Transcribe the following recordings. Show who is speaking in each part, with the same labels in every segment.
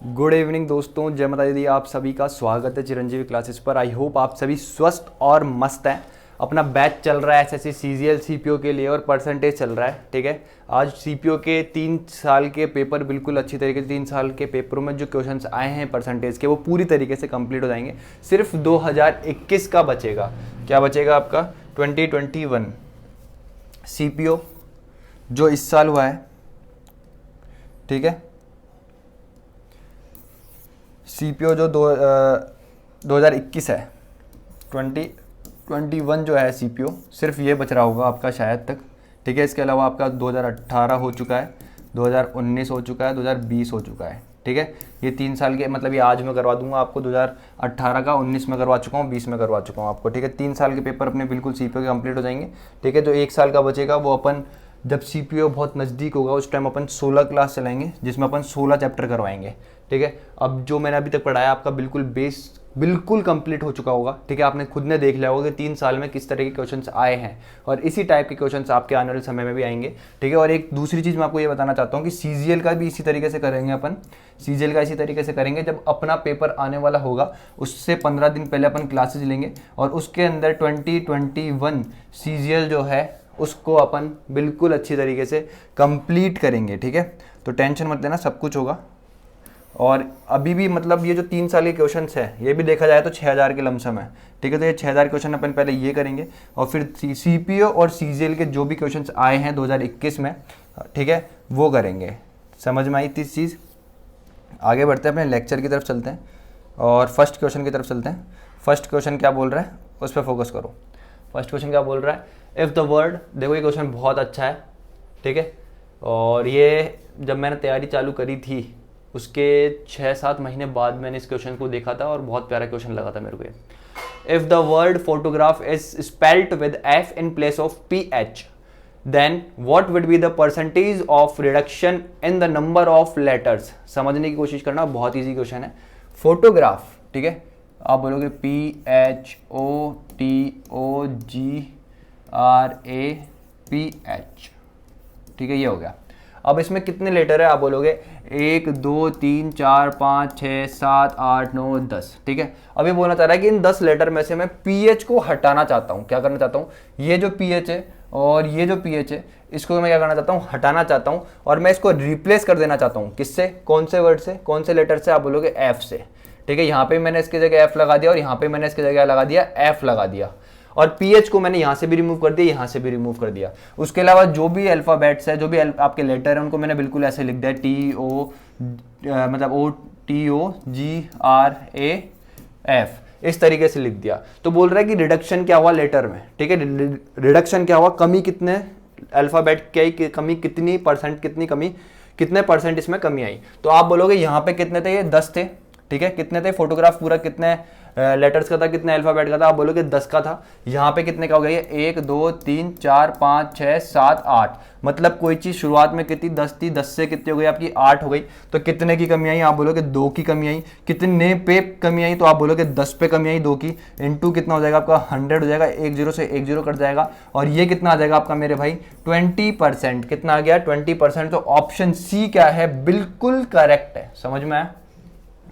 Speaker 1: Good evening दोस्तों, जय माता दी। आप सभी का स्वागत है चिरंजीवी क्लासेस पर। आई होप आप सभी स्वस्थ और मस्त हैं। अपना बैच चल रहा है एसएससी सीजीएल सीपीओ के लिए और परसेंटेज चल रहा है। ठीक है, आज सीपीओ के 3 साल के पेपर बिल्कुल अच्छी तरीके से 3 साल के पेपरों में जो क्वेश्चंस आए हैं परसेंटेज के वो पूरी तरीके से कंप्लीट हो जाएंगे। सिर्फ 2021 का बचेगा। क्या बचेगा आपका? 2021 सीपीओ जो इस साल हुआ है। ठीक है, सीपीओ जो 2021 है, 2021 जो है सीपीओ सिर्फ ये बच रहा होगा आपका शायद तक। ठीक है, इसके अलावा आपका 2018 हो चुका है, 2019 हो चुका है, 2020 हो चुका है। ठीक है, ये 3 साल के मतलब ये आज मैं करवा दूंगा आपको। 2018 का 19 में करवा चुका हूँ, 20 में करवा चुका हूँ आपको। ठीक है, 3 साल के पेपर अपने बिल्कुल सीपीओ के कंप्लीट हो जाएंगे। ठीक है, जो 1 साल का बचेगा वो अपन जब सीपीओ बहुत नज़दीक होगा उस टाइम अपन 16 क्लास चलाएंगे जिसमें अपन 16 चैप्टर करवाएंगे। ठीक है, अब जो मैंने अभी तक पढ़ाया आपका बिल्कुल बेस बिल्कुल कंप्लीट हो चुका होगा। ठीक है, आपने खुद ने देख लिया होगा कि 3 साल में किस तरह के क्वेश्चंस आए हैं और इसी टाइप के क्वेश्चंस आपके आने वाले समय में भी आएंगे। ठीक है, और एक दूसरी चीज़ मैं आपको ये बताना चाहता हूँ कि सीजीएल का भी इसी तरीके से करेंगे अपन। सीजीएल का इसी तरीके से करेंगे, जब अपना पेपर आने वाला होगा उससे 15 दिन पहले अपन क्लासेज लेंगे और उसके अंदर 2021 सीजीएल जो है उसको अपन बिल्कुल अच्छी तरीके से कंप्लीट करेंगे। ठीक है, तो टेंशन मत लेना, सब कुछ होगा। और अभी भी मतलब ये जो 3 साल के क्वेश्चंस है ये भी देखा जाए तो 6000 के लमसम है। ठीक है, तो ये 6000 क्वेश्चन अपन पहले ये करेंगे और फिर सीपीओ और सीजीएल के जो भी क्वेश्चंस आए हैं 2021 में, ठीक है, वो करेंगे। समझ में आई 30 चीज़? आगे बढ़ते हैं, अपने लेक्चर की तरफ चलते हैं और फर्स्ट क्वेश्चन की तरफ चलते हैं। फर्स्ट क्वेश्चन क्या बोल रहा है उस पर फोकस करो। फर्स्ट क्वेश्चन क्या बोल रहा है? इफ़ द वर्ड, देखो ये क्वेश्चन बहुत अच्छा है। ठीक है, और ये जब मैंने तैयारी चालू करी थी उसके 6-7 महीने बाद मैंने इस क्वेश्चन को देखा था और बहुत प्यारा क्वेश्चन लगा था मेरे को। If the word photograph is spelled with F in place of P H, then what would be the percentage of reduction in the number of letters. समझने की कोशिश करना, बहुत ईजी क्वेश्चन है। फोटोग्राफ, ठीक है, आप बोलोगे PHOTOGRAPH। ठीक है, ये हो गया। अब इसमें कितने लेटर है आप बोलोगे? 1 2 3 4 5 6 7 8 9 10। ठीक है, अब ये बोलना चाह रहा है कि इन 10 लेटर में से मैं पीएच को हटाना चाहता हूँ। क्या करना चाहता हूँ? ये जो पीएच है और ये जो पीएच है इसको मैं क्या करना चाहता हूँ? हटाना चाहता हूँ और मैं इसको रिप्लेस कर देना चाहता हूँ। किससे? कौन से वर्ड से, कौन से लेटर से? आप बोलोगे एफ से। ठीक है, यहाँ पे मैंने इसकी जगह एफ लगा दिया और यहाँ पे मैंने इसकी जगह लगा दिया एफ लगा दिया और पीएच को मैंने यहाँ से भी रिमूव कर दिया, यहाँ से भी रिमूव कर दिया। उसके अलावा जो भी अल्फ़ाबेट्स है, जो भी आपके लेटर है उनको मैंने बिल्कुल ऐसे लिख दिया, मतलब OTOGRAF, इस तरीके से लिख दिया। तो बोल रहा है कि रिडक्शन क्या हुआ लेटर में। ठीक है, रिडक्शन क्या हुआ? कमी कितने अल्फ़ाबेट की कमी, कितनी परसेंट, कितनी कमी, कितने परसेंट इसमें कमी आई। तो आप बोलोगे यहाँ पे कितने थे? ये 10 थे। ठीक है, कितने थे? फोटोग्राफ पूरा कितने लेटर्स का था, कितने अल्फाबेट का था? आप बोलोगे 10 का था। यहाँ पे कितने का हो गया? 1 2 3 4 5 6 7 8। मतलब कोई चीज़ शुरुआत में कितनी 10 थी, 10 से कितनी हो गई आपकी? 8 हो गई। तो कितने की कमी आई? आप बोलोगे 2 की कमी आई। कितने पे कमी आई? तो आप बोलोगे 10 पे कमी आई, 2 की। इनटू कितना हो जाएगा आपका? 100 हो जाएगा। 1 0 से 1 0 कट जाएगा और ये कितना आ जाएगा आपका मेरे भाई? 20%। कितना आ गया? 20%। तो ऑप्शन सी क्या है? बिल्कुल करेक्ट है। समझ में आया?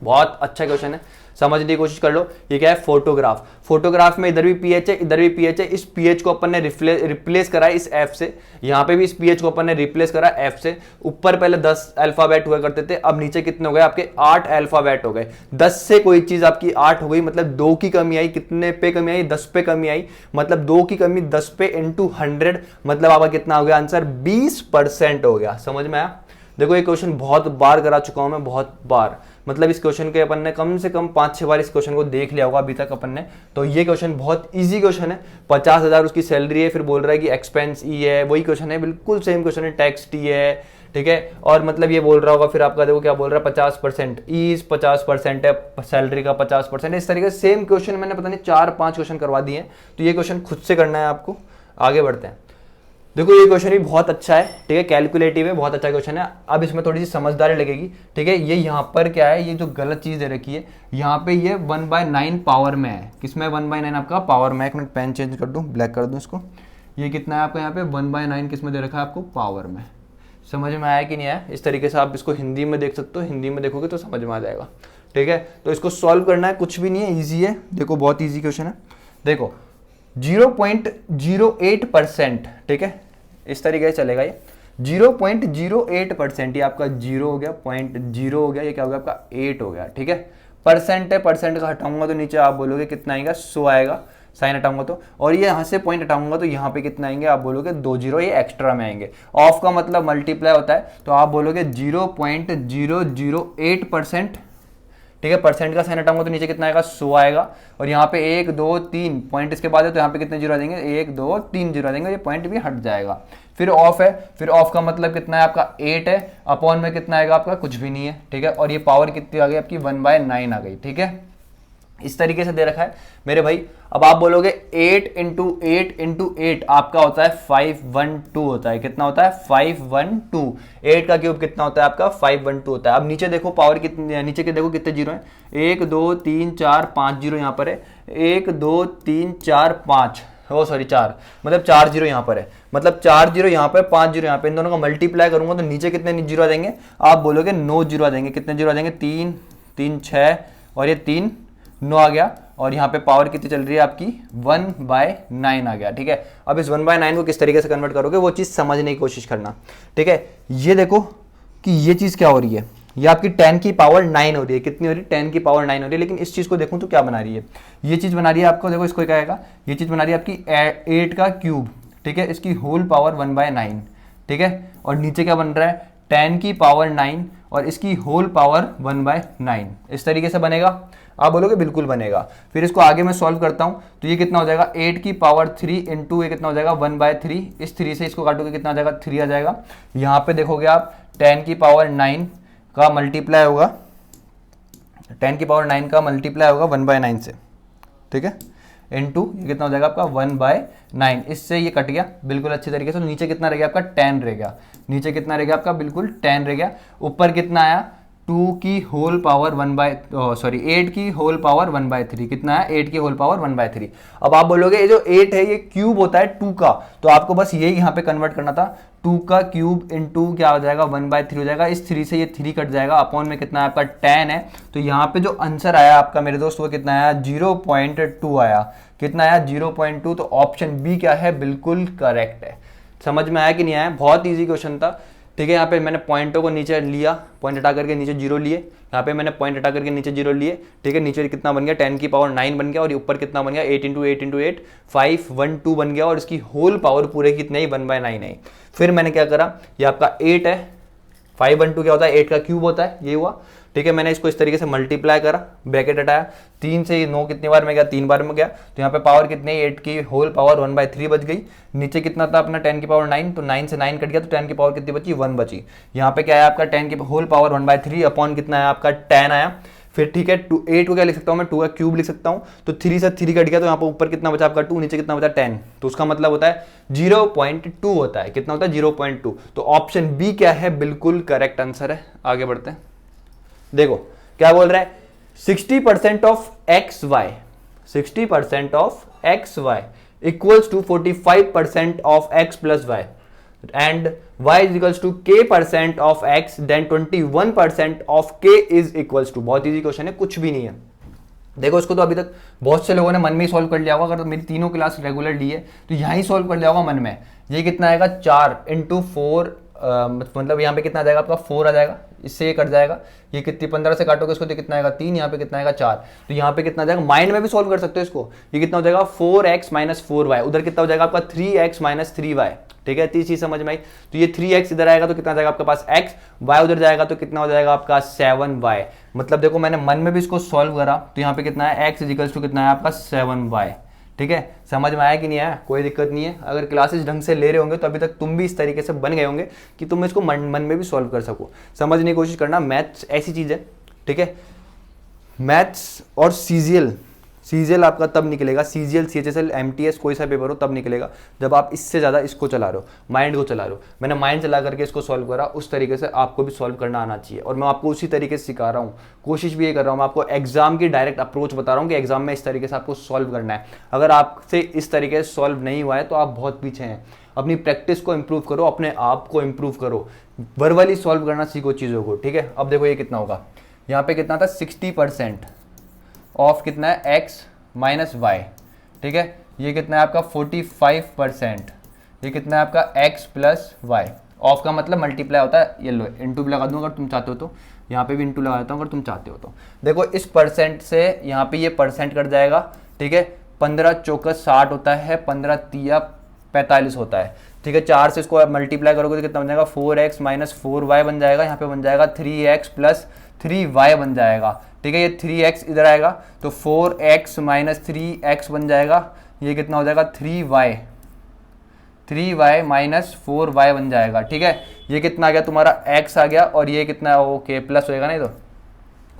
Speaker 1: बहुत अच्छा क्वेश्चन है, समझने की कोशिश कर लो। ये क्या है? फोटोग्राफ। फोटोग्राफ में इधर भी पीएच है, इधर भी पीएच है। इस पीएच को अपन ने रिप्लेस करा इस एफ से। यहाँ पे भी इस पीएच को अपन ने रिप्लेस करा एफ से। ऊपर पहले 10 अल्फाबेट हुआ करते थे, अब नीचे कितने हो गए आपके? 8 अल्फाबेट हो गए। 10 से कोई चीज आपकी 8 हो गई, मतलब 2 की कमी आई। कितने पे कमी आई? 10 पे कमी आई। मतलब 2 की कमी 10 पे इंटू 100, मतलब आपका कितना हो गया आंसर? 20% हो गया। समझ में आया? देखो ये क्वेश्चन बहुत बार करा चुका हूं मैं, बहुत बार। मतलब इस क्वेश्चन के अपन ने कम से कम 5-6 बार इस क्वेश्चन को देख लिया होगा अभी तक अपन ने। तो ये क्वेश्चन बहुत इजी क्वेश्चन है। 50,000 उसकी सैलरी है, फिर बोल रहा है कि एक्सपेंस ई है, वही क्वेश्चन है, बिल्कुल सेम क्वेश्चन है। टैक्स टी है, ठीक है, और मतलब ये बोल रहा होगा फिर आपका, देखो क्या बोल रहा है, 50% ईज 50% है, सैलरी का 50% है। इस तरीके से सेम क्वेश्चन मैंने पता नहीं 4-5 क्वेश्चन करवा दिए हैं। तो ये क्वेश्चन खुद से करना है आपको। आगे बढ़ते हैं। देखो ये क्वेश्चन भी बहुत अच्छा है, ठीक है, कैलकुलेटिव है, बहुत अच्छा क्वेश्चन है। अब इसमें थोड़ी सी समझदारी लगेगी। ठीक है, ये यहाँ पर क्या है, ये जो गलत चीज दे रखी है, यहाँ पे ये 1/9 पावर में है। किसमें? 1/9 आपका पावर में। एक मिनट पेन चेंज कर दूं, ब्लैक कर दूं इसको। ये कितना है आपका यहाँ पे? 1/9 किसमें दे रखा है आपको? पावर में। समझ में आया कि नहीं आया? इस तरीके से आप इसको हिंदी में देख सकते हो, हिंदी में देखोगे तो समझ में आ जाएगा। ठीक है, तो इसको सॉल्व करना है, कुछ भी नहीं है, ईजी है। देखो बहुत ईजी क्वेश्चन है। देखो 0.08%, ठीक है, इस तरीके से चलेगा ये 0.08%, ये आपका 0 हो गया, 0.0 हो गया, ये क्या हो गया आपका 8 हो गया। ठीक है, परसेंट है, परसेंट का हटाऊंगा तो नीचे आप बोलोगे कितना आएगा, 100 आएगा, साइन हटाऊंगा तो, और ये यहाँ से पॉइंट हटाऊंगा तो यहाँ पे कितना आएंगे, आप बोलोगे 2 जीरो, ये एक्स्ट्रा में आएंगे। ऑफ का मतलब मल्टीप्लाई होता है, तो आप बोलोगे 0.008%। ठीक है, परसेंट का साइन हटाऊंगा तो नीचे कितना आएगा, 100 आएगा, और यहाँ पे 1 2 3 पॉइंट इसके बाद है, तो यहाँ पे कितने जीरो आ जाएंगे, 1 2 3 जीरो आ जाएंगे, ये पॉइंट भी हट जाएगा। फिर ऑफ है, फिर ऑफ का मतलब कितना है आपका 8 है, अपॉन में कितना आएगा आपका, कुछ भी नहीं है। ठीक है, और ये पावर कितनी आ गई आपकी, 1/9 आ गई। ठीक है, इस तरीके से दे रखा है मेरे भाई। अब आप बोलोगे 8 इंटू 8 आपका होता है 512 होता है, कितना होता है, 512। 8 का क्यूब कितना होता है आपका, 512 होता है। अब नीचे देखो पावर कितनी, नीचे के देखो कितने जीरो हैं, 1 2 3 4 5 जीरो यहाँ पर है, 1 2 3 4 5, ओ सॉरी 4, मतलब 4 जीरो यहाँ पर है, मतलब 4 जीरो यहाँ पर, 5 जीरो यहाँ पे, इन दोनों का मल्टीप्लाई करूंगा तो नीचे कितने जीरो आ जाएंगे, आप बोलोगे 9 जीरो आ जाएंगे। कितने जीरो आ जाएंगे, 3 3 6 और ये 3 9 आ गया, और यहाँ पे पावर कितनी चल रही है आपकी, 1/9 आ गया। ठीक है, अब इस 1/9 को किस तरीके से कन्वर्ट करोगे वो चीज समझने की कोशिश करना। ठीक है, ये देखो कि ये चीज क्या हो रही है, ये आपकी 10 की पावर 9 हो रही है, कितनी हो रही है, 10 की पावर 9 हो रही है। लेकिन इस चीज को देखूं तो क्या बना रही है, ये चीज बना रही है आपको, देखो इसको क्या आएगा, ये चीज बना रही है आपकी 8 का क्यूब। ठीक है, इसकी होल पावर 1/9। ठीक है, और नीचे क्या बन रहा है, 10 की पावर 9 और इसकी होल पावर 1/9। इस तरीके से बनेगा, आप बोलोगे बिल्कुल बनेगा। फिर इसको आगे मैं सॉल्व करता हूं तो ये कितना हो जाएगा, 8 की पावर 3 इंटू ये कितना हो जाएगा, 1/3। इस 3 से इसको काटोगे कितना आ जाएगा, 3 आ जाएगा। यहाँ पे देखोगे आप 10 की पावर 9 का मल्टीप्लाई होगा, 10 की पावर 9 का मल्टीप्लाई होगा 1/9 से। ठीक है, इंटू ये कितना हो जाएगा आपका 1/9, इससे ये कट गया बिल्कुल अच्छी तरीके से। तो नीचे कितना रह गया आपका, 10 रह गया, नीचे कितना रह गया आपका, बिल्कुल 10 रह गया। ऊपर कितना आया, 2 की होल पावर 8 की होल पावर 1/3, कितना है, 8 की होल पावर 1/3। अब आप बोलोगे ये जो 8 है ये क्यूब होता है 2 का, तो आपको बस यही यहाँ पे कन्वर्ट करना था, 2 का क्यूब इंटू क्या हो जाएगा, 1/3 हो जाएगा। इस 3 से ये 3 कट जाएगा, अपॉन में कितना है आपका 10 है, तो यहाँ पे जो आंसर आया आपका मेरे दोस्त वो कितना आया, 0.2 आया। कितना आया, 0.2। तो ऑप्शन बी क्या है, बिल्कुल करेक्ट है। समझ में आया कि नहीं आया, बहुत ईजी क्वेश्चन था। ठीक है, यहाँ पे मैंने पॉइंटों को नीचे लिया, पॉइंट हटा करके नीचे जीरो लिए, यहाँ पे मैंने पॉइंट हटा करके नीचे जीरो लिए। ठीक है, नीचे कितना बन गया, 10 की पावर 9 बन गया, और ऊपर कितना बन गया, 8 इंटू 8 इंटू 8 512 बन गया, और इसकी होल पावर पूरे कितने ही 1/9 है। फिर मैंने क्या करा, ये आपका 8 है, 512 क्या होता है, 8 का क्यूब होता है, ये हुआ। ठीक है, मैंने इसको इस तरीके से मल्टीप्लाई करा, ब्रैकेट हटाया, 3 से 9 कितनी बार में गया, 3 बार में गया, तो यहाँ पे पावर कितनी, 8 की होल पावर 1/3 बच गई। नीचे कितना था अपना 10 की पावर 9, तो 9 से 9 कट गया, तो 10 की पावर कितनी बची, 1 बची। यहाँ पे क्या है आपका 10 की होल पावर 1/3 अपॉन कितना है आपका 10 आया। फिर ठीक है, 8 को क्या लिख सकता हूँ मैं, 2 का क्यूब लिख सकता हूँ, तो 3 से 3 कट गया, तो यहाँ पर ऊपर कितना बचा आपका 2, नीचे कितना बचा 10, तो उसका मतलब होता है 0.2 होता है। कितना होता है, 0.2। तो ऑप्शन बी क्या है, बिल्कुल करेक्ट आंसर है। आगे बढ़ते हैं, देखो क्या बोल रहा है, 60% of X Y, 60% of X Y equals to 45% of X plus Y, and y is equals to k% of x, then 21% of k is equals to। बहुत इजी क्वेश्चन है, कुछ भी नहीं है। देखो इसको तो अभी तक बहुत से लोगों ने मन में ही सॉल्व कर लिया होगा, अगर तो मेरी तीनों क्लास रेगुलर ली है तो यहाँ ही सॉल्व कर लिया होगा मन में। ये कितना आएगा, 4 इंटू 4, मतलब यहाँ पे कितना आ जाएगा आपका 4 आ जाएगा, इससे ये कट जाएगा, ये कितनी 15 से काटोगे इसको तो कितना आएगा 3, यहाँ पे कितना आएगा 4, तो यहाँ पे कितना आ जाएगा, माइंड में भी सॉल्व कर सकते हो इसको। ये कितना हो जाएगा 4x माइनस 4y, उधर कितना हो जाएगा आपका 3x माइनस 3y। ठीक है, तीसरी समझ में आई। तो ये 3x इधर आएगा तो कितना आ जाएगा आपके पास x, y उधर जाएगा तो कितना हो जाएगा आपका 7y। मतलब देखो मैंने मन में भी इसको सॉल्व करा, तो यहाँ पे कितना है x इजिकल्स टू कितना है आपका 7y। ठीक है, समझ में आया कि नहीं आया, कोई दिक्कत नहीं है। अगर क्लासेस ढंग से ले रहे होंगे तो अभी तक तुम भी इस तरीके से बन गए होंगे कि तुम इसको मन में भी सॉल्व कर सको। समझने की कोशिश करना, मैथ्स ऐसी चीज़ है। ठीक है, मैथ्स और सीजीएल आपका तब निकलेगा, सीजीएल सीएचएसएल एमटीएस कोई सा पेपर हो तब निकलेगा जब आप इससे ज़्यादा इसको चला रहे हो, माइंड को चला रहे हो। मैंने माइंड चला करके इसको सॉल्व करा, उस तरीके से आपको भी सॉल्व करना आना चाहिए, और मैं आपको उसी तरीके से सिखा रहा हूँ। कोशिश भी ये कर रहा हूँ, मैं आपको एग्जाम की डायरेक्ट अप्रोच बता रहा हूँ कि एग्जाम में इस तरीके से आपको सॉल्व करना है। अगर आपसे इस तरीके से सॉल्व नहीं हुआ है तो आप बहुत पीछे हैं। अपनी प्रैक्टिस को इंप्रूव करो, अपने आप को इंप्रूव करो, वर्बली सॉल्व करना सीखो चीज़ों को, ठीक है। अब देखो ये कितना होगा, यहाँ पे कितना था 60% ऑफ कितना है x माइनस वाई, ठीक है। ये कितना है आपका 45%, ये कितना है आपका x प्लस वाई। ऑफ का मतलब मल्टीप्लाई होता है, ये लो इंटू भी लगा दूंगा अगर तुम चाहते हो तो, यहाँ पे भी इंटू लगा देता हूँ अगर तुम चाहते हो तो। देखो इस परसेंट से यहाँ पे ये परसेंट कट जाएगा, ठीक है। 15 चौका 60 होता है, 15 तिया 45 होता है, ठीक है। 4 से इसको मल्टीप्लाई करोगे तो कितना बन जाएगा 4x माइनस 4y बन जाएगा, यहाँ पे बन जाएगा 3x प्लस 3y बन जाएगा, ठीक है। ये 3x इधर आएगा तो 4x माइनस 3x बन जाएगा, ये कितना हो जाएगा 3y माइनस 4y बन जाएगा, ठीक है। ये कितना आ गया तुम्हारा x आ गया, और ये कितना ओके प्लस होएगा, नहीं तो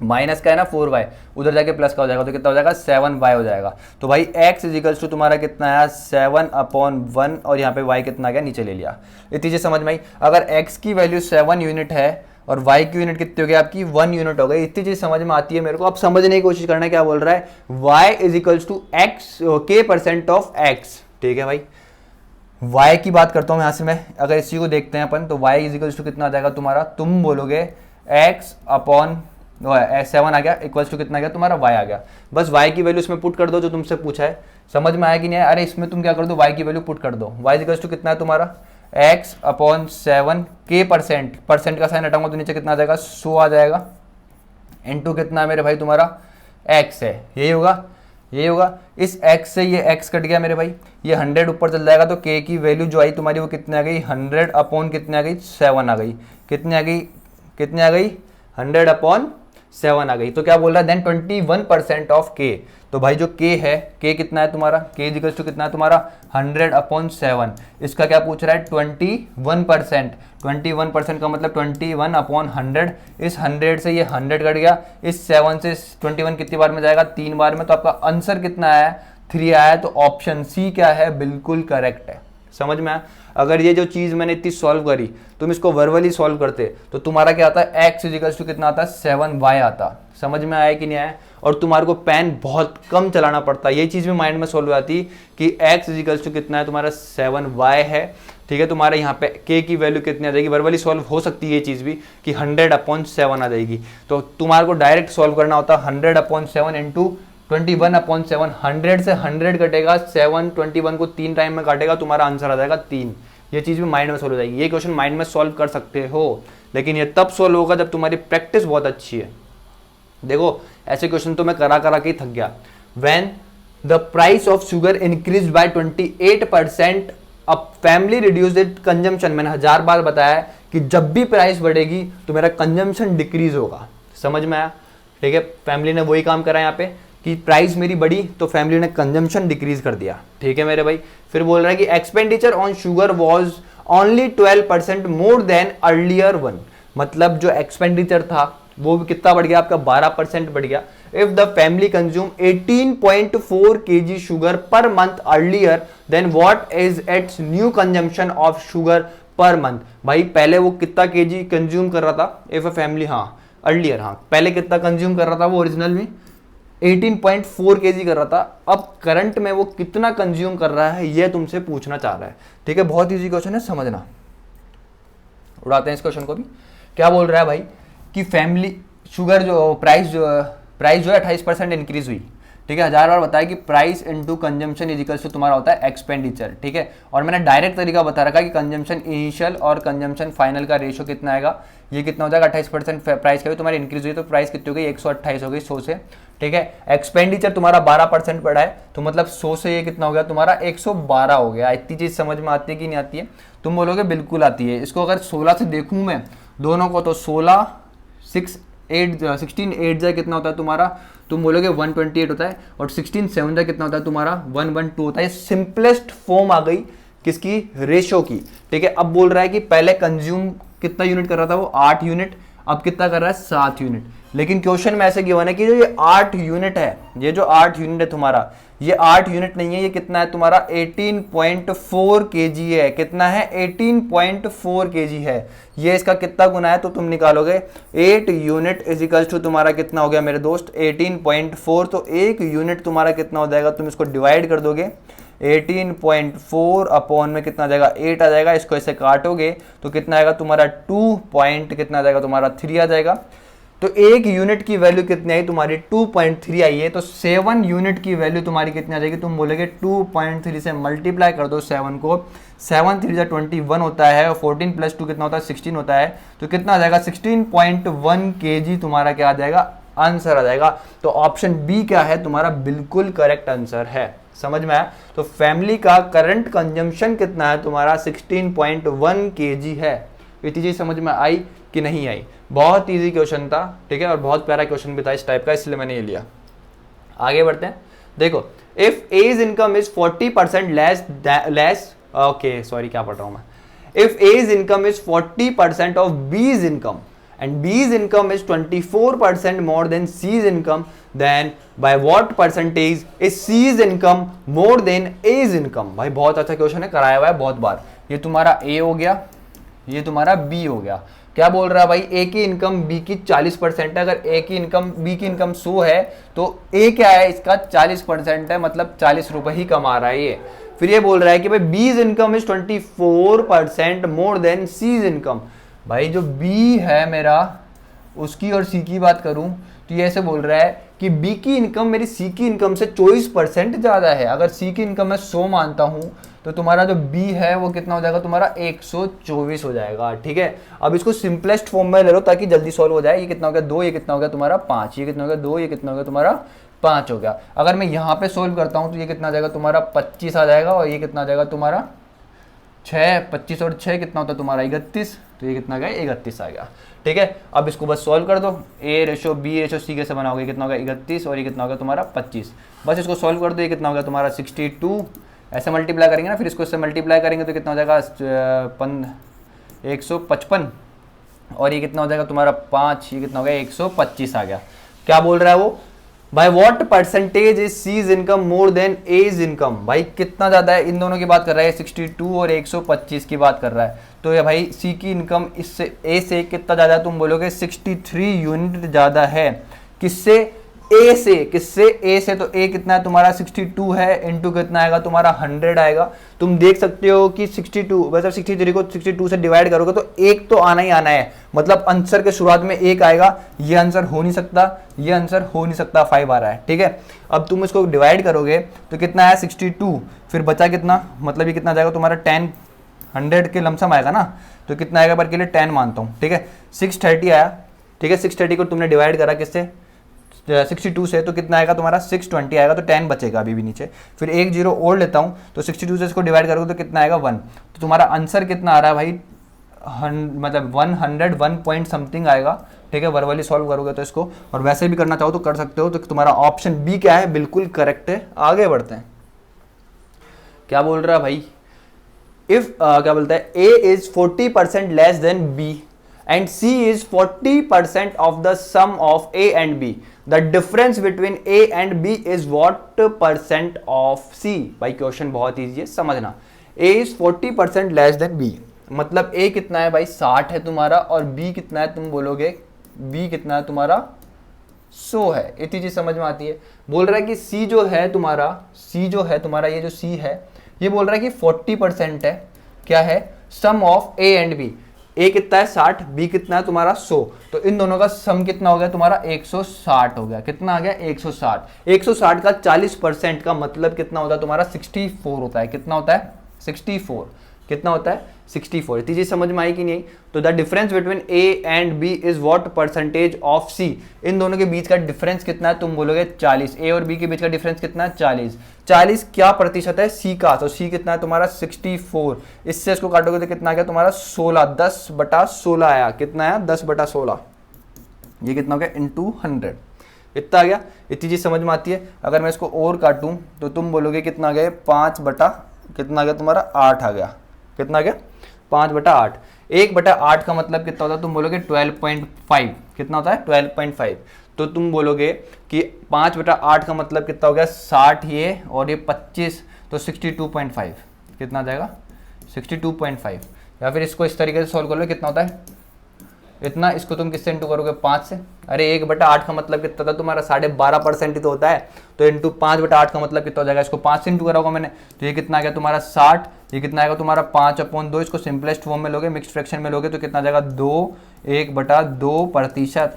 Speaker 1: माइनस का है ना 4y, उधर जाके प्लस का हो जाएगा तो कितना हो जाएगा 7y हो जाएगा। तो भाई x इजिकल्स टू तुम्हारा कितना आया 7/1, और यहाँ पे y कितना आ गया नीचे ले लिया। इतनी चीज समझ में आई। अगर x की वैल्यू 7 यूनिट है और y की यूनिट कितनी हो गई आपकी 1 यूनिट हो गई, इतनी चीज समझ में आती है मेरे को। अब समझने की कोशिश करना है क्या बोल रहा है, y equals to x k% of x, ठीक है भाई। y की बात करता हूँ यहाँ से मैं, अगर इसी को देखते हैं अपन तो y इजिकल्स टू कितना आ जाएगा तुम्हारा, तुम बोलोगे x अपॉन 7 आ गया इक्वल्स टू कितना आ गया तुम्हारा y आ गया। बस y की वैल्यू इसमें पुट कर दो जो तुमसे पूछा है, समझ में आया कि नहीं है। अरे इसमें तुम क्या कर दो, y की वैल्यू पुट कर दो, y इक्वल्स टू कितना है तुम्हारा x अपॉन 7 k%, परसेंट का साइन हटाऊंगा तो नीचे कितना आ जाएगा 100 आ जाएगा, इनटू कितना है मेरे भाई तुम्हारा x है, यही होगा, यही होगा। इस x से ये x कट गया मेरे भाई, ये 100 ऊपर चल जाएगा तो k की वैल्यू जो आई तुम्हारी वो कितनी आ गई 100 अपॉन कितनी आ गई 7 आ गई, कितनी आ गई, कितनी आ गई 100 अपॉन 7 आ गई। तो क्या बोल रहा है देन 21% ऑफ k। तो भाई जो k है, k कितना है तुम्हारा, k इक्वल्स टू कितना है तुम्हारा 100 अपॉन 7। इसका क्या पूछ रहा है 21%, 21% का मतलब 21 अपॉन 100। इस 100 से ये 100 कट गया, इस 7 से 21 कितनी बार में जाएगा 3 बार में, तो आपका आंसर कितना आया 3 आया। तो ऑप्शन सी क्या है बिल्कुल करेक्ट है। समझ में आया। अगर ये जो चीज मैंने इतनी सॉल्व करी, तुम इसको वर्बली सॉल्व करते तो तुम्हारा क्या आता है x इक्वल्स टू कितना आता 7y आता। समझ में आया कि नहीं आया। और तुम्हारे को पेन बहुत कम चलाना पड़ता है, ये चीज भी माइंड में सॉल्व हो जाती कि x इक्वल्स टू कितना है तुम्हारा 7y है, ठीक है। तुम्हारे यहाँ पे k की वैल्यू कितनी आ जाएगी, वर्बली सॉल्व हो सकती है ये चीज भी कि 100 अपॉन 7 आ जाएगी। तो तुम्हारे को डायरेक्ट सॉल्व करना होता 100 अपॉन 7 इंटू 21 अपॉन 7। 100 से 100 कटेगा, 7 21 को 3 टाइम में काटेगा, तुम्हारा आंसर आ जाएगा 3। ये चीज भी माइंड में सॉल्व हो जाएगी। ये क्वेश्चन माइंड में सॉल्व कर सकते हो, लेकिन ये तब सॉल्व होगा जब तुम्हारी प्रैक्टिस बहुत अच्छी है। देखो ऐसे क्वेश्चन तो मैं करा करा के ही थक गया। When the price of sugar increase by 28%, अब फैमिली रिड्यूस इट कंजम्पशन। मैंने 1000 बार बताया कि जब भी प्राइस बढ़ेगी तो मेरा कंजम्पशन डिक्रीज होगा। समझ में आया, ठीक है। फैमिली ने वही काम करा यहाँ पे कि प्राइस मेरी बढ़ी तो फैमिली ने कंजम्पशन डिक्रीज कर दिया, ठीक है मेरे भाई। फिर बोल रहा है कि expenditure on sugar was only 12% more than earlier one. मतलब जो एक्सपेंडिचर था वो भी कितना बढ़ गया आपका 12% बढ़ गया। If the family consume 18.4 kg sugar per month earlier then what is its new consumption of sugar per month. भाई पहले वो कितना केजी कंज्यूम कर रहा था इफ अ फैमिली, हाँ अर्लियर, हाँ पहले कितना कंज्यूम कर रहा था वो ओरिजिनल में 18.4 kg कर रहा था। अब करंट में वो कितना कंज्यूम कर रहा है ये तुमसे पूछना चाह रहा है, ठीक है। बहुत इजी क्वेश्चन है, समझना। उड़ाते हैं इस क्वेश्चन को भी। क्या बोल रहा है भाई कि फैमिली शुगर जो प्राइस जो है 28% इंक्रीज हुई, ठीक है। 1000 बार बताया कि price into consumption is equals to तुम्हारा होता है एक्सपेंडिचर, ठीक है। और मैंने डायरेक्ट तरीका बता रखा कि कंजम्पशन इनिशियल और कंजम्पशन फाइनल का रेशियो कितना आएगा, ये कितना हो जाएगा 28% प्राइस का भी तुम्हारी इंक्रीज हुई तो प्राइस कितनी हो गई 128 हो गई 100 से, ठीक है। एक्सपेंडिचर तुम्हारा 12% बढ़ा है तो मतलब 100 से ये कितना हो गया तुम्हारा 112 हो गया। इतनी चीज समझ में आती है कि नहीं आती है, तुम बोलोगे बिल्कुल आती है। इसको अगर 16 से देखूं मैं दोनों को तो 16 16 8 जाए कितना होता है तुम्हारा, तुम बोलोगे 128 होता है, और 16 7 जाए कितना होता है तुम्हारा 112 होता है। सिंपलेस्ट फॉर्म आ गई किसकी, रेशो की, ठीक है। अब बोल रहा है कि पहले कंज्यूम कितना यूनिट कर रहा था वो 8 यूनिट, अब कितना कर रहा है 7 यूनिट। लेकिन क्वेश्चन में ऐसे गिवन है कि जो ये 8 यूनिट है, ये जो 8 यूनिट है तुम्हारा, ये 8 यूनिट नहीं है, ये कितना है तुम्हारा 18.4 kg है। कितना है 18.4 kg है। ये इसका कितना गुना है तो तुम निकालोगे 8 यूनिट इज इक्वल्स टू तुम्हारा कितना हो गया मेरे दोस्त 18.4। तो 1 यूनिट तुम्हारा कितना हो जाएगा, तुम इसको डिवाइड कर दोगे 18.4 अपॉन में कितना आ जाएगा 8 आ जाएगा। इसको ऐसे काटोगे तो कितना आएगा तुम्हारा 2 पॉइंट कितना आ जाएगा तुम्हारा 3 आ जाएगा। तो एक यूनिट की वैल्यू कितनी आई तुम्हारी 2.3 आई है। तो 7 यूनिट की वैल्यू तुम्हारी कितनी आ जाएगी, तुम बोलोगे 2.3 से मल्टीप्लाई कर दो 7 को, 7 3 जा 21 होता है और 14 + 2 कितना होता है 16 होता है। तो कितना आ जाएगा 16.1 kg तुम्हारा क्या आ जाएगा आंसर आ जाएगा। तो ऑप्शन बी क्या है तुम्हारा बिल्कुल करेक्ट आंसर है। समझ में आया। तो फैमिली का करंट कंजम्पशन कितना है तुम्हारा 16.1 kg है। ये चीज समझ में आई कि नहीं आई। बहुत इजी क्वेश्चन था, ठीक है, और बहुत प्यारा क्वेश्चन भी था इस टाइप का, इसलिए मैंने ये लिया। आगे बढ़ते हैं। देखो, if A's income is 40% less okay sorry क्या पढ़ रहा हूं मैं, if A's income is 40% of B's income and B's income is 24% more than C's income, then by what percentage is C's income more than A's income? भाई बहुत अच्छा question है, कराया हुआ है बहुत बार। ये तुम्हारा A हो गया, ये तुम्हारा B हो गया। क्या बोल रहा है भाई, A की इनकम B की 40% है। अगर A की इनकम B की इनकम 100 है तो A क्या है इसका 40% है, मतलब 40 रुपए ही कमा रहा है ये। फिर ये बोल रहा है कि भाई B's income is 24% more than C's income. भाई जो B है मेरा उसकी और C की बात करूं तो ये ऐसे बोल रहा है कि B की इनकम मेरी C की इनकम से 24% ज़्यादा है। अगर C की इनकम मैं 100 मानता हूं तो तुम्हारा जो B है वो कितना हो जाएगा तुम्हारा 124 हो जाएगा। ठीक है, अब इसको सिंपलेस्ट फॉर्म में ले लो ताकि जल्दी सॉल्व हो जाए। ये कितना हो गया 2, ये कितना हो गया तुम्हारा 5, ये कितना हो गया 2, ये कितना हो गया तुम्हारा 5 हो गया। अगर मैं यहाँ पे सोल्व करता हूँ तो ये कितना आ जाएगा तुम्हारा 25 आ जाएगा, और ये कितना आ जाएगा तुम्हारा 6, 25 और 6 कितना होता है तुम्हारा 31, तो ये कितना गया 31 आ गया। ठीक है, अब इसको बस सॉल्व कर दो। A/B/C कैसे बनाओगे, कितना होगा 31 और ये कितना होगा तुम्हारा 25। बस इसको सॉल्व कर दो, ये कितना होगा तुम्हारा 62, ऐसे मल्टीप्लाई करेंगे ना, फिर इसको इससे मल्टीप्लाई करेंगे तो कितना हो जाएगा 155, और ये कितना हो जाएगा तुम्हारा 5, ये कितना हो गया 125 आ गया। क्या बोल रहा है वो, by what percentage is C's income more than A's income. भाई कितना ज्यादा है, इन दोनों की बात कर रहा है 62 और 125 की बात कर रहा है। तो ये भाई C की इनकम इससे A से कितना ज्यादा है, तुम बोलोगे 63 यूनिट ज्यादा है। किससे, A से। किससे, A से। तो A कितना है तुम्हारा 62 है, इंटू कितना आएगा तुम्हारा 100 आएगा। तुम देख सकते हो कि 62 मतलब 63 को 62 से डिवाइड करोगे तो एक तो आना ही आना है, मतलब आंसर के शुरुआत में एक आएगा। ये आंसर हो नहीं सकता, ये आंसर हो नहीं सकता, 5 आ रहा है। ठीक है, अब तुम इसको डिवाइड करोगे तो कितना है 62, फिर बचा कितना, मतलब ये कितना आ जाएगा तुम्हारा 10, 100 के लमसम आएगा ना, तो कितना आएगा पर के लिए 10 मानता हूँ। ठीक है, 630 आया। ठीक है, 630 को तुमने डिवाइड करा किससे 62 से, तो कितना आएगा तुम्हारा 620 आएगा, तो 10 बचेगा अभी भी नीचे। फिर एक जीरो और लेता हूँ तो 62 से इसको डिवाइड करोगे तो कितना आएगा 1, तो तुम्हारा आंसर कितना आ रहा है भाई मतलब 101 पॉइंट समथिंग आएगा। ठीक है, वर्बली सॉल्व करोगे तो इसको, और वैसे भी करना चाहो तो कर सकते हो। तो तुम्हारा ऑप्शन बी क्या है, बिल्कुल करेक्ट है। आगे बढ़ते हैं। क्या बोल रहा है भाई, इफ क्या बोलता है, A is 40% less than B and C is 40% of the sum of A and B. The difference between A and B is what percent of C? भाई क्वेश्चन बहुत इजी है, समझना। A is 40% less than B, मतलब A कितना है भाई 60 है तुम्हारा, और B कितना है तुम बोलोगे B कितना है तुम्हारा 100 है। इतनी चीज समझ में आती है। बोल रहा है कि C जो है तुम्हारा, C जो है तुम्हारा, ये जो C है ये बोल रहा है कि 40% है, क्या है, sum of A and B। A कितना है 60, B कितना है तुम्हारा 100, तो इन दोनों का सम कितना हो गया तुम्हारा 160 हो गया। कितना आ गया 160। 160 का 40% का मतलब कितना होता है तुम्हारा 64 होता है। कितना होता है 64, कितना होता है 64। इतनी चीज समझ में आई कि नहीं। तो the difference between A and B is what percentage of C। इन दोनों के बीच का डिफरेंस कितना है, तुम बोलोगे 40। A और B के बीच का डिफरेंस कितना है 40। 40 क्या प्रतिशत है C का, तो C कितना है तुम्हारा 64। इससे इसको काटोगे तो कितना आ गया तुम्हारा 16, 10/16 आया। कितना आया 10/16, ये कितना हो गया इंटू 100, इतना आ गया। इतनी चीज समझ में आती है। अगर मैं इसको और काटूं तो तुम बोलोगे कितना आ गया 5/ कितना आ गया तुम्हारा 8 आ गया। कितना आ गया 5/8। 1/8 का मतलब कितना होता है, तुम बोलोगे 12.5। कितना होता है 12.5। तो तुम बोलोगे कि 5/8 का मतलब कितना हो गया 60 ये, और ये 25, तो 62.5। कितना आ जाएगा 62.5। या फिर इसको इस तरीके से सॉल्व कर लो, कितना होता है इतना, इसको तुम किससे इंटू करोगे 5 से। अरे 1/8 का मतलब कितना था तुम्हारा 12.5% ही तो होता है, तो इंटू 5/8 का मतलब कितना हो जाएगा, इसको 5 से इंटू करा होगा मैंने, तो ये कितना आ गया तुम्हारा 60, ये कितना आएगा तुम्हारा 5/2, इसको सिंपलेस्ट फॉर्म में लोगे, मिक्स फ्रैक्शन में लोगे तो कितना आ जाएगा 1/2%,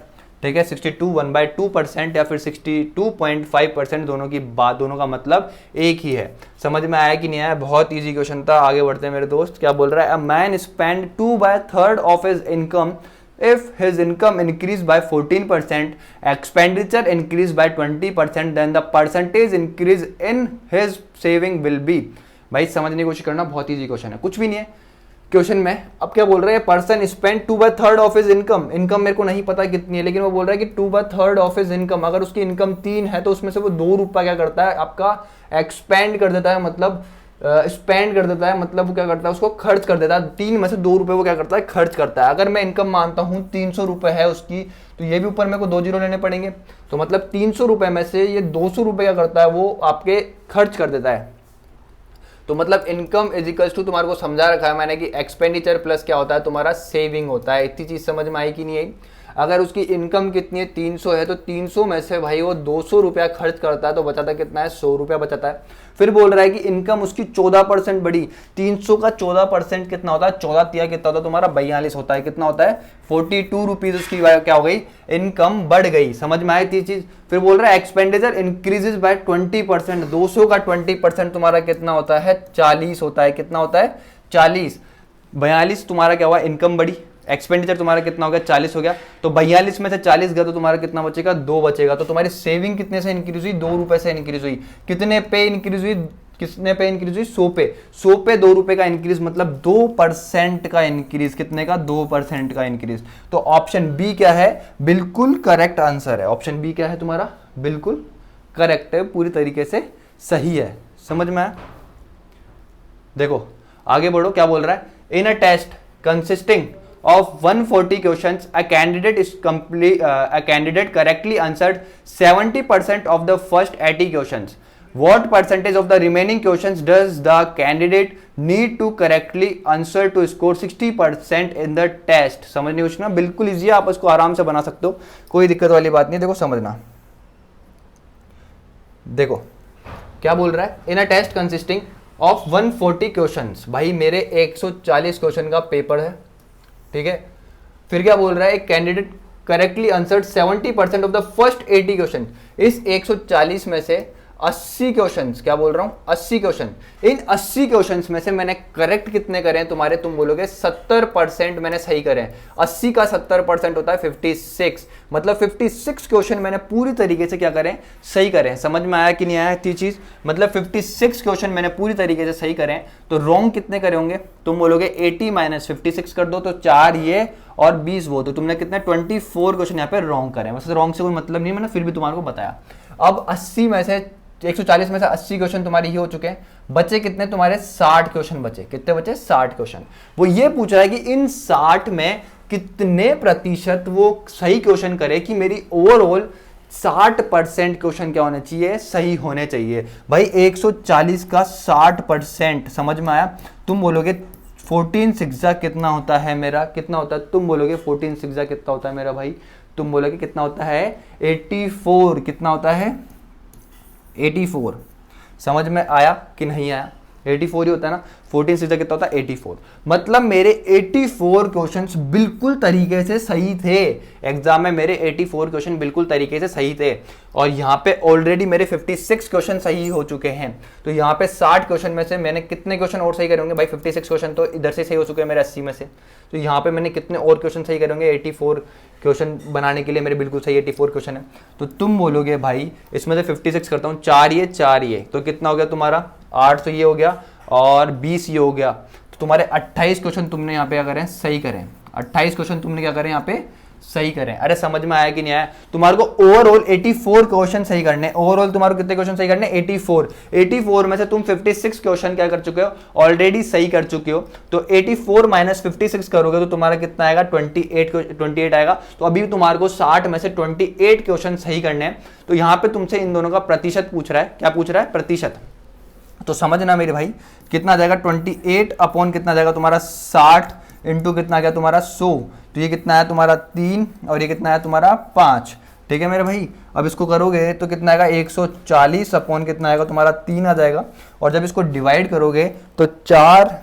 Speaker 1: ठीक है। 62 1/2% या फिर 62.5%, दोनों की बात, दोनों का मतलब एक ही है। समझ में आया कि नहीं आया? बहुत इजी क्वेश्चन था। आगे बढ़ते हैं मेरे दोस्त। क्या बोल रहा है, a man spend 2/3 of his income if his income increased by 14%, expenditure increased by 20%, then the percentage increase in his saving will be। भाई समझने की कोशिश करना, बहुत इजी क्वेश्चन है, कुछ भी नहीं है क्वेश्चन में। अब क्या बोल रहे हैं, person spend 2/3 of his income, income मेरे को नहीं पता कितनी है, लेकिन वो बोल रहा है कि 2/3 ऑफ हिज इनकम, अगर उसकी इनकम 3 है तो उसमें से वो 2 रुपया क्या करता है, आपका एक्सपेंड कर देता है, मतलब स्पेंड कर देता है, मतलब वो क्या करता है, उसको खर्च कर देता है। 3 में से 2 रुपए वो क्या करता है, खर्च करता है। अगर मैं इनकम मानता हूं 300 रुपए है उसकी, तो ये भी ऊपर मेरे को 2 जीरो लेने पड़ेंगे, तो मतलब 300 रुपए में से ये 200 रुपए क्या करता है, वो आपके खर्च कर देता है। तो मतलब इनकम इज इक्वल्स टू, तुम्हारे को समझा रखा है मैंने कि एक्सपेंडिचर प्लस क्या होता है तुम्हारा सेविंग होता है। इतनी चीज समझ में आई कि नहीं आई? अगर उसकी इनकम कितनी है 300 है, तो 300 में से भाई वो 200 रुपया खर्च करता है, तो बचाता कितना है, 100 रुपया बचाता है। फिर बोल रहा है कि इनकम उसकी 14% बढ़ी, 300 का 14% कितना होता है, 14 तिया कितना होता है तुम्हारा 42 होता है, कितना होता है 42 रुपीज उसकी क्या हो गई, इनकम बढ़ गई। समझ में आई थी चीज? फिर बोल रहा है एक्सपेंडिचर इंक्रीजेस बाय 20%, 200 का 20% तुम्हारा कितना होता है, 40 होता है, कितना होता है 40, 42 तुम्हारा क्या हुआ, इनकम बढ़ी, एक्सपेंडिचर तुम्हारा कितना हो गया 40 हो गया, तो 42 में से 40 गया तो तुम्हारा कितना बचेगा, 2 बचेगा। तो तुम्हारी सेविंग कितने से इंक्रीज हुई, 2 रुपए से इंक्रीज हुई। कितने पे इंक्रीज हुई, कितने पे इंक्रीज हुई, 100 पे, 100 पे 2 रुपए का इंक्रीज, मतलब 2% का इंक्रीज, कितने का, 2% का इंक्रीज। तो ऑप्शन बी क्या है, बिल्कुल करेक्ट आंसर है। ऑप्शन बी क्या है तुम्हारा, बिल्कुल करेक्ट है, पूरी तरीके से सही है। समझ में आया? देखो आगे बढ़ो, क्या बोल रहा है, in a test consisting of 140 questions, a candidate correctly answered 70% of the first 80 questions. What percentage of the remaining questions does the candidate need to correctly answer to score 60% in the test? समझने कुछ ना, बिल्कुल easy है, आप इसको आराम से बना सकते हो, कोई दिक्कत वाली बात नहीं। देखो समझना, देखो क्या बोल रहा है, in a test consisting of 140 questions, भाई मेरे 140 क्वेश्चन का पेपर है, ठीक है। फिर क्या बोल रहा है, एक candidate correctly answered 70% of the first 80 question. इस 140 में से 80 क्वेश्चंस, क्या बोल रहा हूं, 80 क्वेश्चन, इन 80 क्वेश्चंस में से मैंने करेक्ट कितने करे हैं तुम्हारे, तुम बोलोगे 70% मैंने सही करे हैं। 80 का 70% होता है 56, मतलब 56 क्वेश्चन मैंने पूरी तरीके से क्या करें, सही करें। समझ में आया कि नहीं आया इतनी चीज, मतलब 56 क्वेश्चन मैंने पूरी तरीके से सही करें। तो रॉन्ग कितने करे होंगे, तुम बोलोगे 80 माइनस 56 कर दो, तो 4 ये और 20 वो, तो तुमने कितने 24 क्वेश्चन यहाँ पे रॉन्ग करे। वैसे रॉन्ग से कोई मतलब नहीं, मैंने फिर भी तुम्हारे को बताया। अब 80 में से 140 में से 80 क्वेश्चन तुम्हारे ये हो चुके हैं, बचे कितने तुम्हारे, 60 क्वेश्चन बचे। कितने बचे, 60 क्वेश्चन। वो ये पूछ रहा है कि इन 60 में कितने प्रतिशत वो सही क्वेश्चन करे कि मेरी ओवरऑल 60% क्वेश्चन क्या होने चाहिए, सही होने चाहिए। भाई 140 का 60%, समझ में आया? तुम बोलोगे 14 सिक्सा कितना होता है मेरा, कितना होता है, तुम बोलोगे 14 सिक्सा कितना होता है मेरा भाई, तुम बोलोगे कितना होता है 84, कितना होता है 84। समझ में आया कि नहीं आया? 84 ही होता है ना, 14 से कितना होता है 84, मतलब मेरे 84 क्वेश्चंस बिल्कुल तरीके से सही थे। एग्जाम में मेरे 84 क्वेश्चन बिल्कुल तरीके से सही थे, और यहाँ पे ऑलरेडी मेरे 56 क्वेश्चन सही हो चुके हैं। तो यहाँ पे 60 क्वेश्चन में से मैंने कितने क्वेश्चन और सही करेंगे भाई, 56 क्वेश्चन तो इधर से सही हो चुके हैं मेरे 80 में से, तो यहाँ पे मैंने कितने और क्वेश्चन सही करेंगे, 84 क्वेश्चन बनाने के लिए मेरे बिल्कुल सही 84 क्वेश्चन है। तो तुम बोलोगे भाई इसमें से 56 करता हूँ, 4 ये, तो कितना हो गया तुम्हारा 8, तो ये हो गया, और 20 ये हो गया। तो तुम्हारे 28 क्वेश्चन तुमने यहाँ पे क्या करें, सही करें। 28 क्वेश्चन तुमने क्या करें यहाँ पे, सही करें। अरे समझ में आया कि नहीं आया? तुम्हारे को ओवरऑल 84 क्वेश्चन सही करने। ओवरऑल तुम्हारे को कितने क्वेश्चन सही करने, 84। 84 में से तुम 56 क्वेश्चन क्या कर चुके हो, ऑलरेडी सही कर चुके हो। तो 84 माइनस 56 करोगे तो तुम्हारा कितना आएगा, 28 आएगा। तो अभी तुम्हारे को 60 में से 28 क्वेश्चन सही करने हैं। तो यहाँ पे तुमसे इन दोनों का प्रतिशत पूछ रहा है। क्या पूछ रहा है, प्रतिशत। तो समझना मेरे भाई, कितना आ जाएगा 28 अपॉन कितना जाएगा तुम्हारा 60 इंटू कितना आ गया तुम्हारा 100। तो तो ये कितना है तुम्हारा 3 और ये कितना है तुम्हारा 5, ठीक है मेरे भाई। अब इसको करोगे तो कितना आएगा 140 अपॉन कितना आएगा तुम्हारा 3 आ जाएगा, और जब इसको डिवाइड करोगे तो 4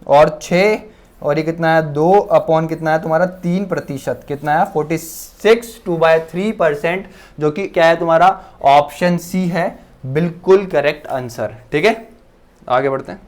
Speaker 1: और 6 और ये कितना है 2 अपॉन कितना है तुम्हारा 3%, कितना है 46 2/3%, जो कि क्या है तुम्हारा ऑप्शन सी है बिल्कुल करेक्ट आंसर, ठीक है। आगे बढ़ते हैं।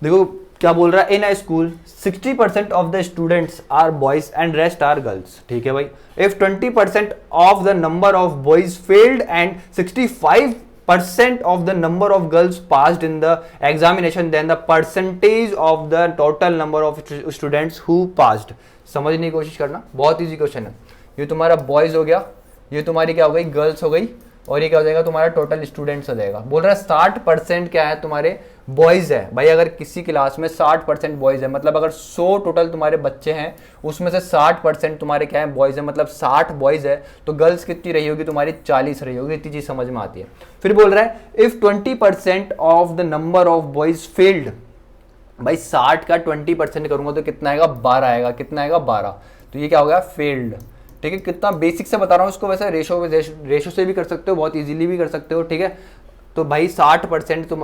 Speaker 1: देखो क्या बोल रहा है, in a school 60% of the students are boys and rest are girls, ठीक है भाई। If 20% of the number of boys failed and 65% of the number of girls passed in the examination, then the percentage of the total number of students who passed। समझने की कोशिश करना, बहुत easy question है। ये तुम्हारा बॉयज हो गया, ये तुम्हारी क्या हो गई गर्ल्स हो गई, और ये क्या हो जाएगा तुम्हारा टोटल स्टूडेंट्स हो जाएगा। बोल रहा है 60% क्या है तुम्हारे बॉयज है भाई। अगर किसी क्लास में 60% बॉयज है, मतलब अगर 100 टोटल तुम्हारे बच्चे हैं उसमें से 60% तुम्हारे क्या है बॉयज है, मतलब 60 बॉयज है, तो गर्ल्स कितनी रही होगी तुम्हारी 40 रही होगी। इतनी चीज समझ में आती है। फिर बोल रहा है if 20% of the number of boys failed, भाई 60 का 20% करूंगा तो कितना आएगा 12 आएगा, कितना आएगा 12, तो ये क्या हो गया फेल्ड, ठीक है। कितना बेसिक से बता रहा हूँ इसको, वैसे रेशो से भी कर सकते हो, बहुत इजीली भी कर सकते हो, ठीक है। तो भाई 60% तुम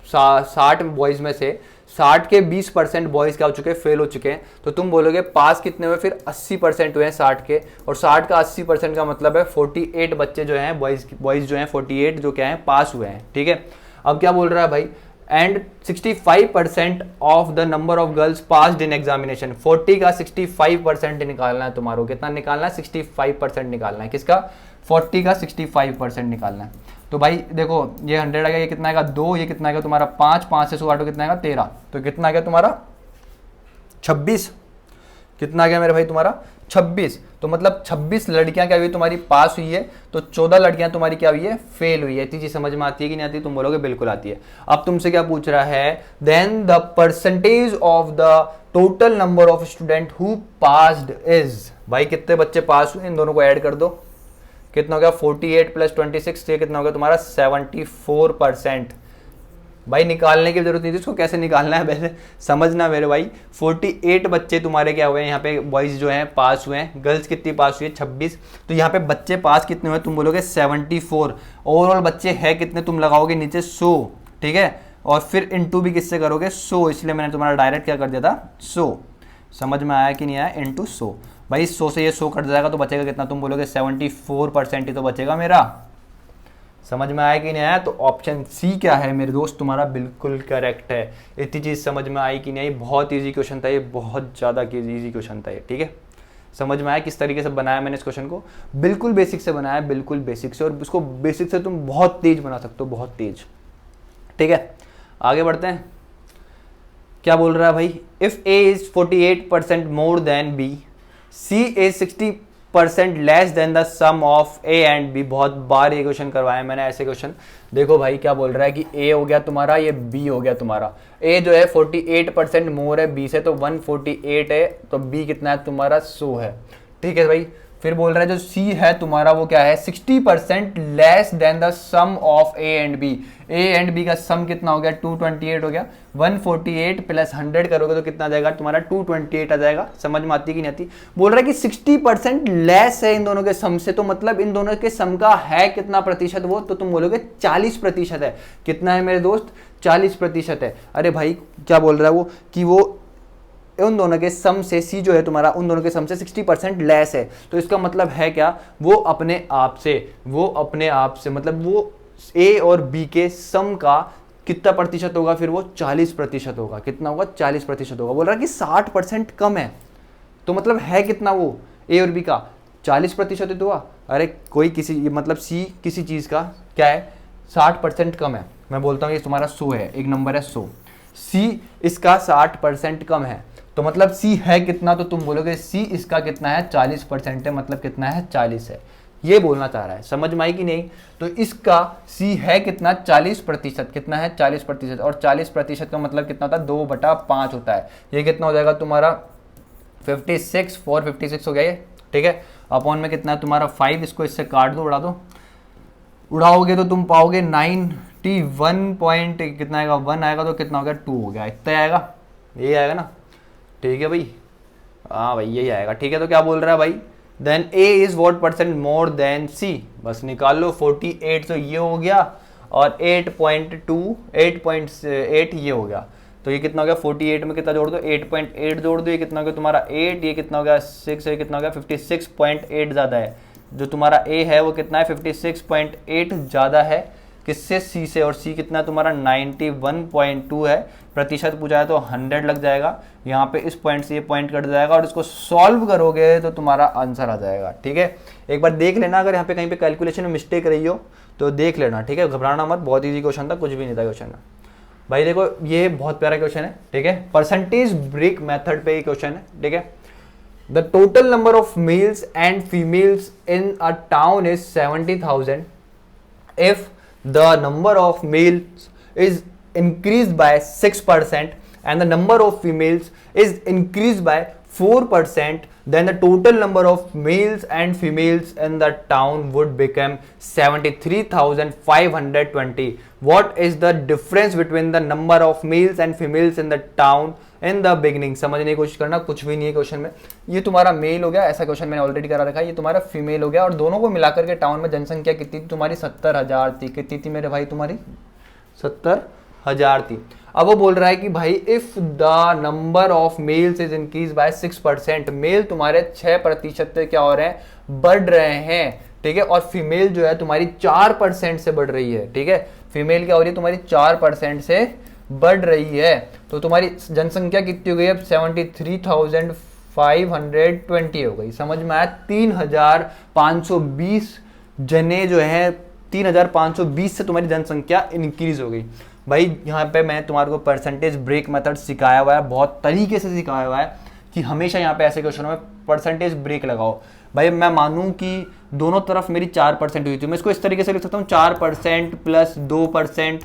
Speaker 1: 60 बॉयज में से 60 के 20% बॉयज क्या हो चुके हैं फेल हो चुके हैं, तो तुम बोलोगे पास कितने हुए, फिर 80% हुए हैं 60 के, और 60 का 80% का मतलब है 48 बच्चे जो हैं बॉयज जो हैं 48 जो क्या है पास हुए हैं, ठीक है। अब क्या बोल रहा है भाई, and 65% of the number of girls passed in examination, 40 का 65% निकालना है तुम्हारा, कितना निकालना है 65% निकालना है, किसका 40 का 65% निकालना है। तो भाई देखो ये 100 आ गया, ये कितना आएगा 2, ये कितना आएगा तुम्हारा 5, 5 से 100 काटो कितना आएगा 13, तो कितना आ गया तुम्हारा 26, कितना आ गया मेरे भाई तुम्हारा 26। तो मतलब 26 लड़कियां क्या हुई तुम्हारी पास हुई है, तो 14 लड़कियां तुम्हारी क्या हुई है फेल हुई है। इतनी चीज समझ में आती है कि नहीं आती, तुम बोलोगे बिल्कुल आती है। अब तुमसे क्या पूछ रहा है, then the percentage of the total number of student who passed is, भाई कितने बच्चे पास हुए इन दोनों को ऐड कर दो, कितना हो गया 48 + 26, ये कितना हो गया तुम्हारा 74%। भाई निकालने की जरूरत नहीं थी, इसको कैसे निकालना है वैसे समझना मेरे भाई। 48 बच्चे तुम्हारे क्या हुए हैं यहाँ पे बॉयज जो हैं पास हुए हैं, गर्ल्स कितनी पास हुई है 26, तो यहाँ पे बच्चे पास कितने हुए तुम बोलोगे 74, ओवरऑल बच्चे हैं कितने तुम लगाओगे नीचे 100, ठीक है, और फिर इनटू भी किससे करोगे 100, इसलिए मैंने तुम्हारा डायरेक्ट क्या कर दिया था 100। समझ में आया कि नहीं आया, इनटू 100। भाई 100 से ये 100 कट जाएगा तो बचेगा कितना, तुम बोलोगे 74% ही तो बचेगा मेरा। समझ में आया कि नहीं आया, तो ऑप्शन सी क्या है मेरे दोस्त तुम्हारा बिल्कुल करेक्ट है। इतनी चीज समझ में आई कि नहीं आई, बहुत इजी क्वेश्चन था ये, बहुत ज्यादा इजी क्वेश्चन था ये, ठीक है। समझ में आया किस तरीके से बनाया मैंने इस क्वेश्चन को, बिल्कुल बेसिक से बनाया, बिल्कुल बेसिक से, और उसको बेसिक से तुम बहुत तेज बना सकते हो, बहुत तेज, ठीक है। आगे बढ़ते हैं। क्या बोल रहा है भाई, if A is 48% more than B, C is 60% less than the sum of A and B. बहुत बार ये क्वेश्चन करवाया मैंने ऐसे क्वेश्चन। देखो भाई क्या बोल रहा है कि ए हो गया तुम्हारा, ये बी हो गया तुम्हारा। ए जो है 48% मोर है बी से, तो 148 है, तो बी कितना है तुम्हारा 100 है, ठीक है भाई। फिर बोल रहा है जो सी है तुम्हारा वो क्या है 60% less than the sum of A and B. A and B का सम कितना हो गया 228 हो गया, 148 + 100 करोगे तो कितना आ जाएगा तुम्हारा 228 आ जाएगा। समझ में आती कि नहीं आती। बोल रहा है कि 60% लेस है इन दोनों के सम से, तो मतलब इन दोनों के सम का है कितना प्रतिशत वो, तो तुम बोलोगे 40% है। कितना है मेरे दोस्त 40% है। अरे भाई क्या बोल रहा है वो कि वो उन दोनों के सम से, सी जो है तुम्हारा उन दोनों के सम से 60% लेस है, तो इसका मतलब है क्या, वो अपने आप से मतलब वो ए और बी के सम का कितना प्रतिशत होगा, फिर वो 40% होगा। कितना होगा 40% होगा। बोल रहा है कि 60% कम है, तो मतलब है कितना वो ए और बी का 40% तो हुआ। अरे कोई किसी मतलब सी किसी चीज का क्या है 60% कम है, मैं बोलता हूँ ये तुम्हारा 100 है, एक नंबर है 100, सी इसका 60% कम है, तो मतलब सी है कितना, तो तुम बोलोगे सी इसका कितना है 40% है, मतलब कितना है 40 है, ये बोलना चाह रहा है। समझ में आई कि नहीं। तो इसका सी है कितना 40%, कितना है 40%, और 40% का मतलब कितना होता है 2/5 होता है। ये कितना हो जाएगा तुम्हारा 56, 456 हो गया ये, ठीक है। अपॉन में कितना है तुम्हारा 5, इसको इससे काट दो, उड़ा दो, उड़ाओगे तो तुम पाओगे 91 पॉइंट कितना आएगा 1 आएगा, तो कितना हो गया 2 हो गया, इतना आएगा, ये आएगा ना, ठीक है भाई। हाँ भाई यही आएगा, ठीक है। तो क्या बोल रहा है भाई, then A is what percent more than C, बस निकाल लो। 48 तो ये हो गया और 8.2 8.8 ये हो गया। तो ये कितना हो गया, 48 में कितना जोड़ दो, 8.8 जोड़ दो, ये कितना हो गया तुम्हारा 8, ये कितना हो गया 6, ये कितना हो गया 56.8 ज़्यादा है। जो तुम्हारा ए है वो कितना है 56.8 ज़्यादा है किससे, सी से। और सी कितना तुम्हारा 91.2 है। प्रतिशत पूछा है तो 100 लग जाएगा। यहाँ पे इस पॉइंट से ये पॉइंट कट जाएगा और इसको सॉल्व करोगे तो तुम्हारा आंसर आ जाएगा, ठीक है। एक बार देख लेना, अगर यहाँ पे कहीं पे कैलकुलेशन में मिस्टेक रही हो तो देख लेना, ठीक है। घबराना मत, बहुत ईजी क्वेश्चन था, कुछ भी नहीं था क्वेश्चन में। भाई देखो ये बहुत प्यारा क्वेश्चन है, ठीक है। परसेंटेज ब्रेक मेथड पे ये क्वेश्चन है, ठीक है। The total number of mails and females in a town is 70,000 if the number of males is increased by 6% and the number of females is increased by 4%, then the total number of males and females in the town would become 73,520. What is the difference between the number of males and females in the town in the beginning? समझने की कोशिश करना, कुछ भी नहीं है question में। ये तुम्हारा मेल हो गया, ऐसा क्वेश्चन मैंने ऑलरेडी करा रखा है। ये तुम्हारा फीमेल हो गया और दोनों को मिलाकर के टाउन में जनसंख्या कितनी थी तुम्हारी, 70,000 थी। कितनी थी मेरे भाई तुम्हारी, 70,000 थी। अब वो बोल रहा है कि भाई if the number of males is increase by 6%, male तुम्हारे 6% से क्या हो रहे हैं, बढ़ रहे हैं, ठीक है। और फीमेल जो है तुम्हारी 4% से बढ़ रही है, ठीक है। फीमेल क्या हो रही है तुम्हारी 4% से बढ़ रही है। तो तुम्हारी जनसंख्या कितनी हो गई अब, 73,520 हो गई। समझ में आया, 3,520 जने जो है 3,520 से तुम्हारी जनसंख्या इंक्रीज हो गई। भाई यहाँ पे मैं तुम्हारे को परसेंटेज ब्रेक मेथड सिखाया हुआ है, बहुत तरीके से सिखाया हुआ है कि हमेशा यहाँ पे ऐसे क्वेश्चनों में परसेंटेज ब्रेक लगाओ। भाई मैं मानूं कि दोनों तरफ मेरी 4% हुई थी, मैं इसको इस तरीके से लिख सकता हूँ 4% प्लस 2%,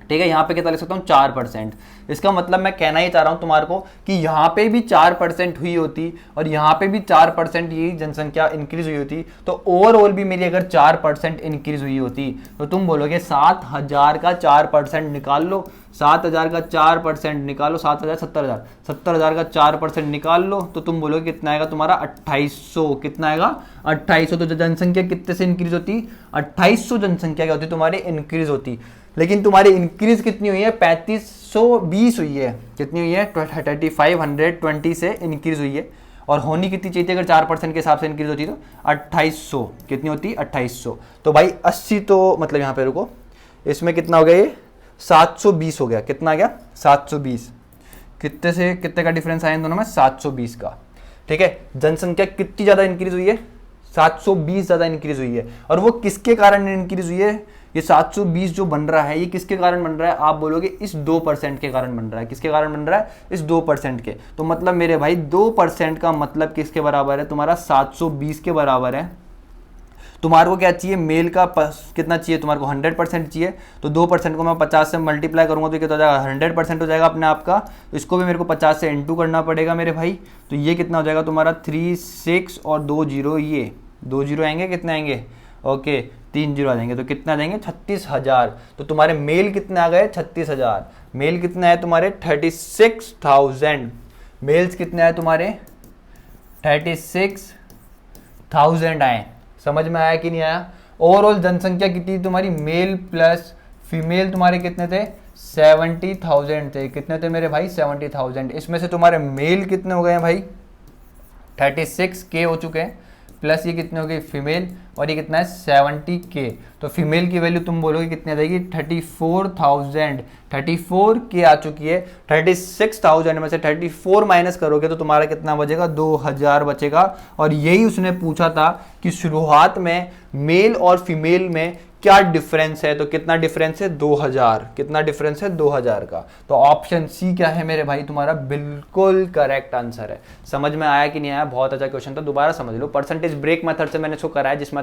Speaker 1: ठीक है। यहाँ पे कितना लिख सकता हूँ 4%। इसका मतलब मैं कहना ही चाह रहा हूँ तुम्हारे को कि यहाँ पे भी 4% हुई होती और यहाँ पे भी 4% ये जनसंख्या इंक्रीज हुई होती, तो ओवरऑल भी मेरी अगर 4% इंक्रीज हुई होती तो तुम बोलोगे 7,000 का 4% निकाल लो, 7,000 का 4% निकालो, 7,000 70,000, 70,000 का 4% निकाल लो तो तुम बोलोगे कितना आएगा तुम्हारा 2,800। कितना आएगा 2,800। तो जनसंख्या कितने से इंक्रीज होती, 2,800 जनसंख्या क्या होती तुम्हारी इंक्रीज होती। लेकिन तुम्हारी इंक्रीज कितनी हुई है, 3,520 हुई है। कितनी हुई है, 3,520 से इंक्रीज हुई है। और होनी कितनी चाहिए थी अगर 4% के हिसाब से इंक्रीज होती तो 2,800। कितनी होती, 2,800। तो भाई 80 तो मतलब यहाँ पे रुको, इसमें कितना हो गया ये 720 हो गया। कितना आ गया 720। कितने से कितने का डिफरेंस आया इन दोनों में, 720 का, ठीक है। जनसंख्या कितनी ज्यादा इंक्रीज हुई है, 720 ज्यादा इंक्रीज हुई है। और वो किसके कारण इंक्रीज हुई है, ये 720 जो बन रहा है ये किसके कारण बन रहा है, आप बोलोगे इस 2% के कारण बन रहा है। किसके कारण बन रहा है, इस 2% के। तो मतलब मेरे भाई 2% का मतलब किसके बराबर है, तुम्हारा 720 के बराबर है। तुम्हारे को क्या चाहिए, मेल का कितना चाहिए तुम्हारे को, 100% चाहिए। तो 2% को मैं 50 से मल्टीप्लाई करूंगा तो कितना हो जाएगा, 100% हो जाएगा अपने आप का। इसको भी मेरे को 50 से इंटू करना पड़ेगा मेरे भाई। तो ये कितना हो जाएगा तुम्हारा 36 और 2 जीरो, ये 2 जीरो आएंगे, कितने आएंगे, ओके 3 जीरो आ जाएंगे। तो कितना आ जाएंगे 36,000। तो तुम्हारे मेल कितने आ गए 36,000। मेल कितने आए तुम्हारे 36,000। मेल्स कितने आए तुम्हारे 36,000 आए। समझ में आया कि नहीं आया। ओवरऑल जनसंख्या कितनी तुम्हारी, मेल प्लस फीमेल तुम्हारे कितने थे, 70,000 थे। कितने थे मेरे भाई, 70,000। इसमें से तुम्हारे मेल कितने हो गए हैं भाई, 36K हो चुके हैं, प्लस ये कितने हो गए फीमेल, और ये कितना है 70K। तो फीमेल की वैल्यू तुम बोलोगे कितनी आ जाएगी, 34,000। 34K आ चुकी है। 36,000 में से 34 माइनस करोगे तो तुम्हारा कितना बचेगा, 2,000 बचेगा। और यही उसने पूछा था कि शुरुआत में मेल और फीमेल में क्या डिफरेंस है। तो कितना डिफरेंस है, 2,000। कितना डिफरेंस है, 2,000 का। तो ऑप्शन सी क्या है मेरे भाई, तुम्हारा बिल्कुल करेक्ट आंसर है। समझ में आया कि नहीं आया, बहुत अच्छा क्वेश्चन था, दोबारा समझ लो। परसेंटेज ब्रेक मेथड से मैंने इसको कराया, जिस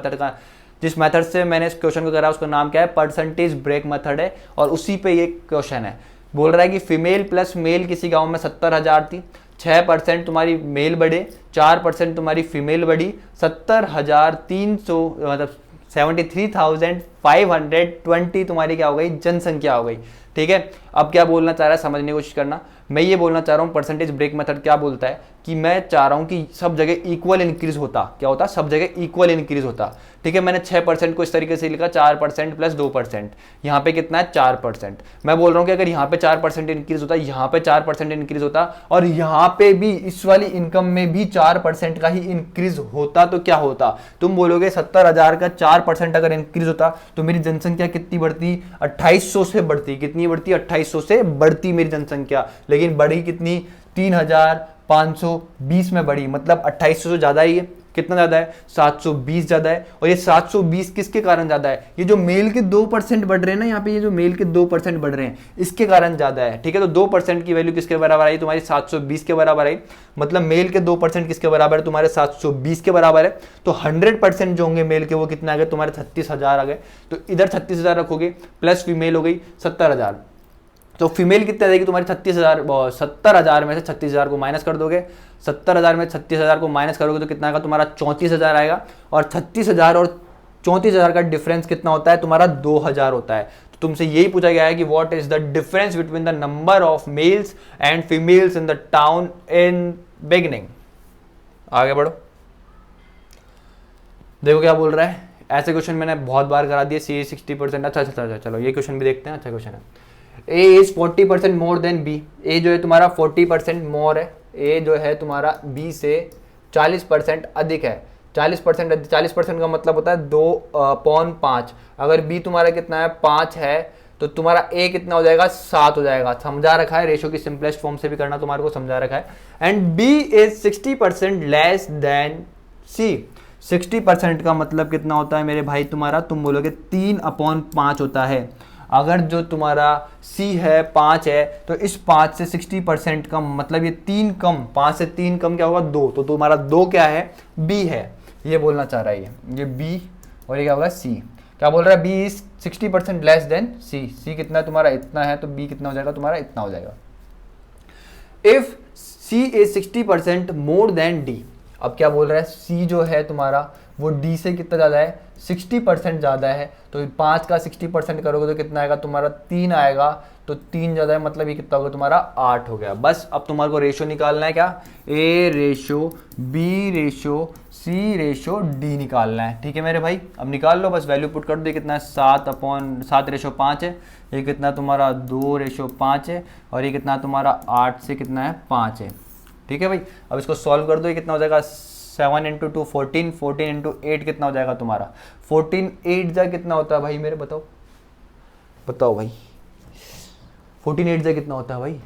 Speaker 1: मेथड से मैंने इस क्वेश्चन को करा उसका नाम क्या है, परसेंटेज ब्रेक मेथड है। और उसी पे ये क्वेश्चन है, बोल रहा है कि फीमेल प्लस मेल किसी गाँव में 70,000 थी, 6% तुम्हारी मेल बढ़े, 4% तुम्हारी फीमेल बढ़ी, 70,300 मतलब 73,520 तुम्हारी क्या हो गई, जनसंख्या हो गई। ठीक है, अब क्या बोलना चाह रहा है समझने की कोशिश करना। मैं ये बोलना चाह रहा हूँ परसेंटेज ब्रेक मेथड क्या बोलता है कि मैं चाह रहा हूं कि सब जगह इक्वल इंक्रीज होता, क्या होता, सब जगह इक्वल इंक्रीज होता। ठीक है, मैंने 6% को इस तरीके से लिखा, 4% प्लस 2%, यहाँ पे कितना है 4%। मैं बोल रहा हूँ कि अगर यहाँ पे 4% इंक्रीज होता, यहाँ पे 4% इंक्रीज होता और यहाँ पे भी इस वाली इनकम में भी 4% का ही इंक्रीज होता तो क्या होता। तुम बोलोगे 70,000 का 4% अगर इंक्रीज होता तो मेरी जनसंख्या कितनी बढ़ती, 2800 से बढ़ती। कितनी बढ़ती, 2800 से बढ़ती मेरी जनसंख्या। लेकिन बढ़ी कितनी, 3,520 में बढ़ी, मतलब 2800 से ज्यादा ही है। कितना ज्यादा है, 720 ज्यादा है। और ये 720 किसके कारण ज्यादा है, ये जो मेल के 2% बढ़ रहे हैं ना, यहाँ पे ये जो मेल के 2% बढ़ रहे हैं इसके कारण ज्यादा है। ठीक है, तो 2% की वैल्यू किसके बराबर आई, तुम्हारी 720 के बराबर आई। मतलब मेल के 2% किसके बराबर है, तुम्हारे 720 के बराबर है। तो 100% जो होंगे मेल के वो कितने आ गए, तुम्हारे 36,000 आ गए। तो इधर 36,000 रखोगे, प्लस फीमेल हो गई 70,000। तो फीमेल कितने आ जाएगी तुम्हारी 36,000, 70,000 में से 36,000 को माइनस कर दोगे, 70,000 में 36,000 को माइनस करोगे तो कितना आएगा तुम्हारा 34,000 आएगा। और 36,000 और 34,000 का डिफरेंस कितना होता है तुम्हारा, 2,000 होता है। तो तुमसे यही पूछा गया है कि what is the difference between the number of mails and females in the town in beginning. आगे बढ़ो, देखो क्या बोल रहा है। ऐसे क्वेश्चन मैंने बहुत बार करा दिए, सी 60%। अच्छा, चलो ये क्वेश्चन भी देखते हैं। अच्छा क्वेश्चन है, A is 40% more than B। A जो है तुम्हारा 40% मोर है, A जो है तुम्हारा B से 40% अधिक है। 40% का मतलब होता है 2/5। अगर B तुम्हारा कितना है, 5 है, तो तुम्हारा A कितना हो जाएगा, 7 हो जाएगा। समझा रखा है, रेशो की सिंपलेस्ट फॉर्म से भी करना तुम्हारे को समझा रखा है। And B is 60% less then C। 60% का मतलब कितना होता है मेरे भाई तुम्हारा, तुम बोलोगे 3/5 होता है। अगर जो तुम्हारा C है 5 है, तो इस 5 से 60% कम, मतलब ये 3 कम, 5 से 3 कम क्या होगा, 2। तो तुम्हारा 2 क्या है, B है। ये बोलना चाह रहा है ये B, और ये क्या होगा C। क्या बोल रहा है, B is 60% less then C। C कितना है तुम्हारा, इतना है, तो B कितना हो जाएगा तुम्हारा, इतना हो जाएगा। If C is 60% more than D। अब क्या बोल रहा है, C जो है तुम्हारा वो D से कितना ज़्यादा है, 60% ज़्यादा है। तो 5 का 60% करोगे तो कितना आएगा तुम्हारा, 3 आएगा। तो 3 ज़्यादा है, मतलब ये कितना होगा तुम्हारा, 8 हो गया। बस अब तुम्हारे को रेशो निकालना है, क्या, A ratio B ratio C ratio D निकालना है। ठीक है मेरे भाई, अब निकाल लो, बस वैल्यू पुट कर दो। कितना है, 7/7 है। ये कितना तुम्हारा 2/5 है। और ये कितना तुम्हारा 8 से कितना है, 5 है। ठीक है भाई, अब इसको सॉल्व कर दो। ये कितना हो जाएगा, 7 × 2 14, 14 × 8 कितना हो जाएगा तुम्हारा, 14 8 जा कितना होता है भाई मेरे, बताओ भाई, 14 8 जा कितना होता है भाई।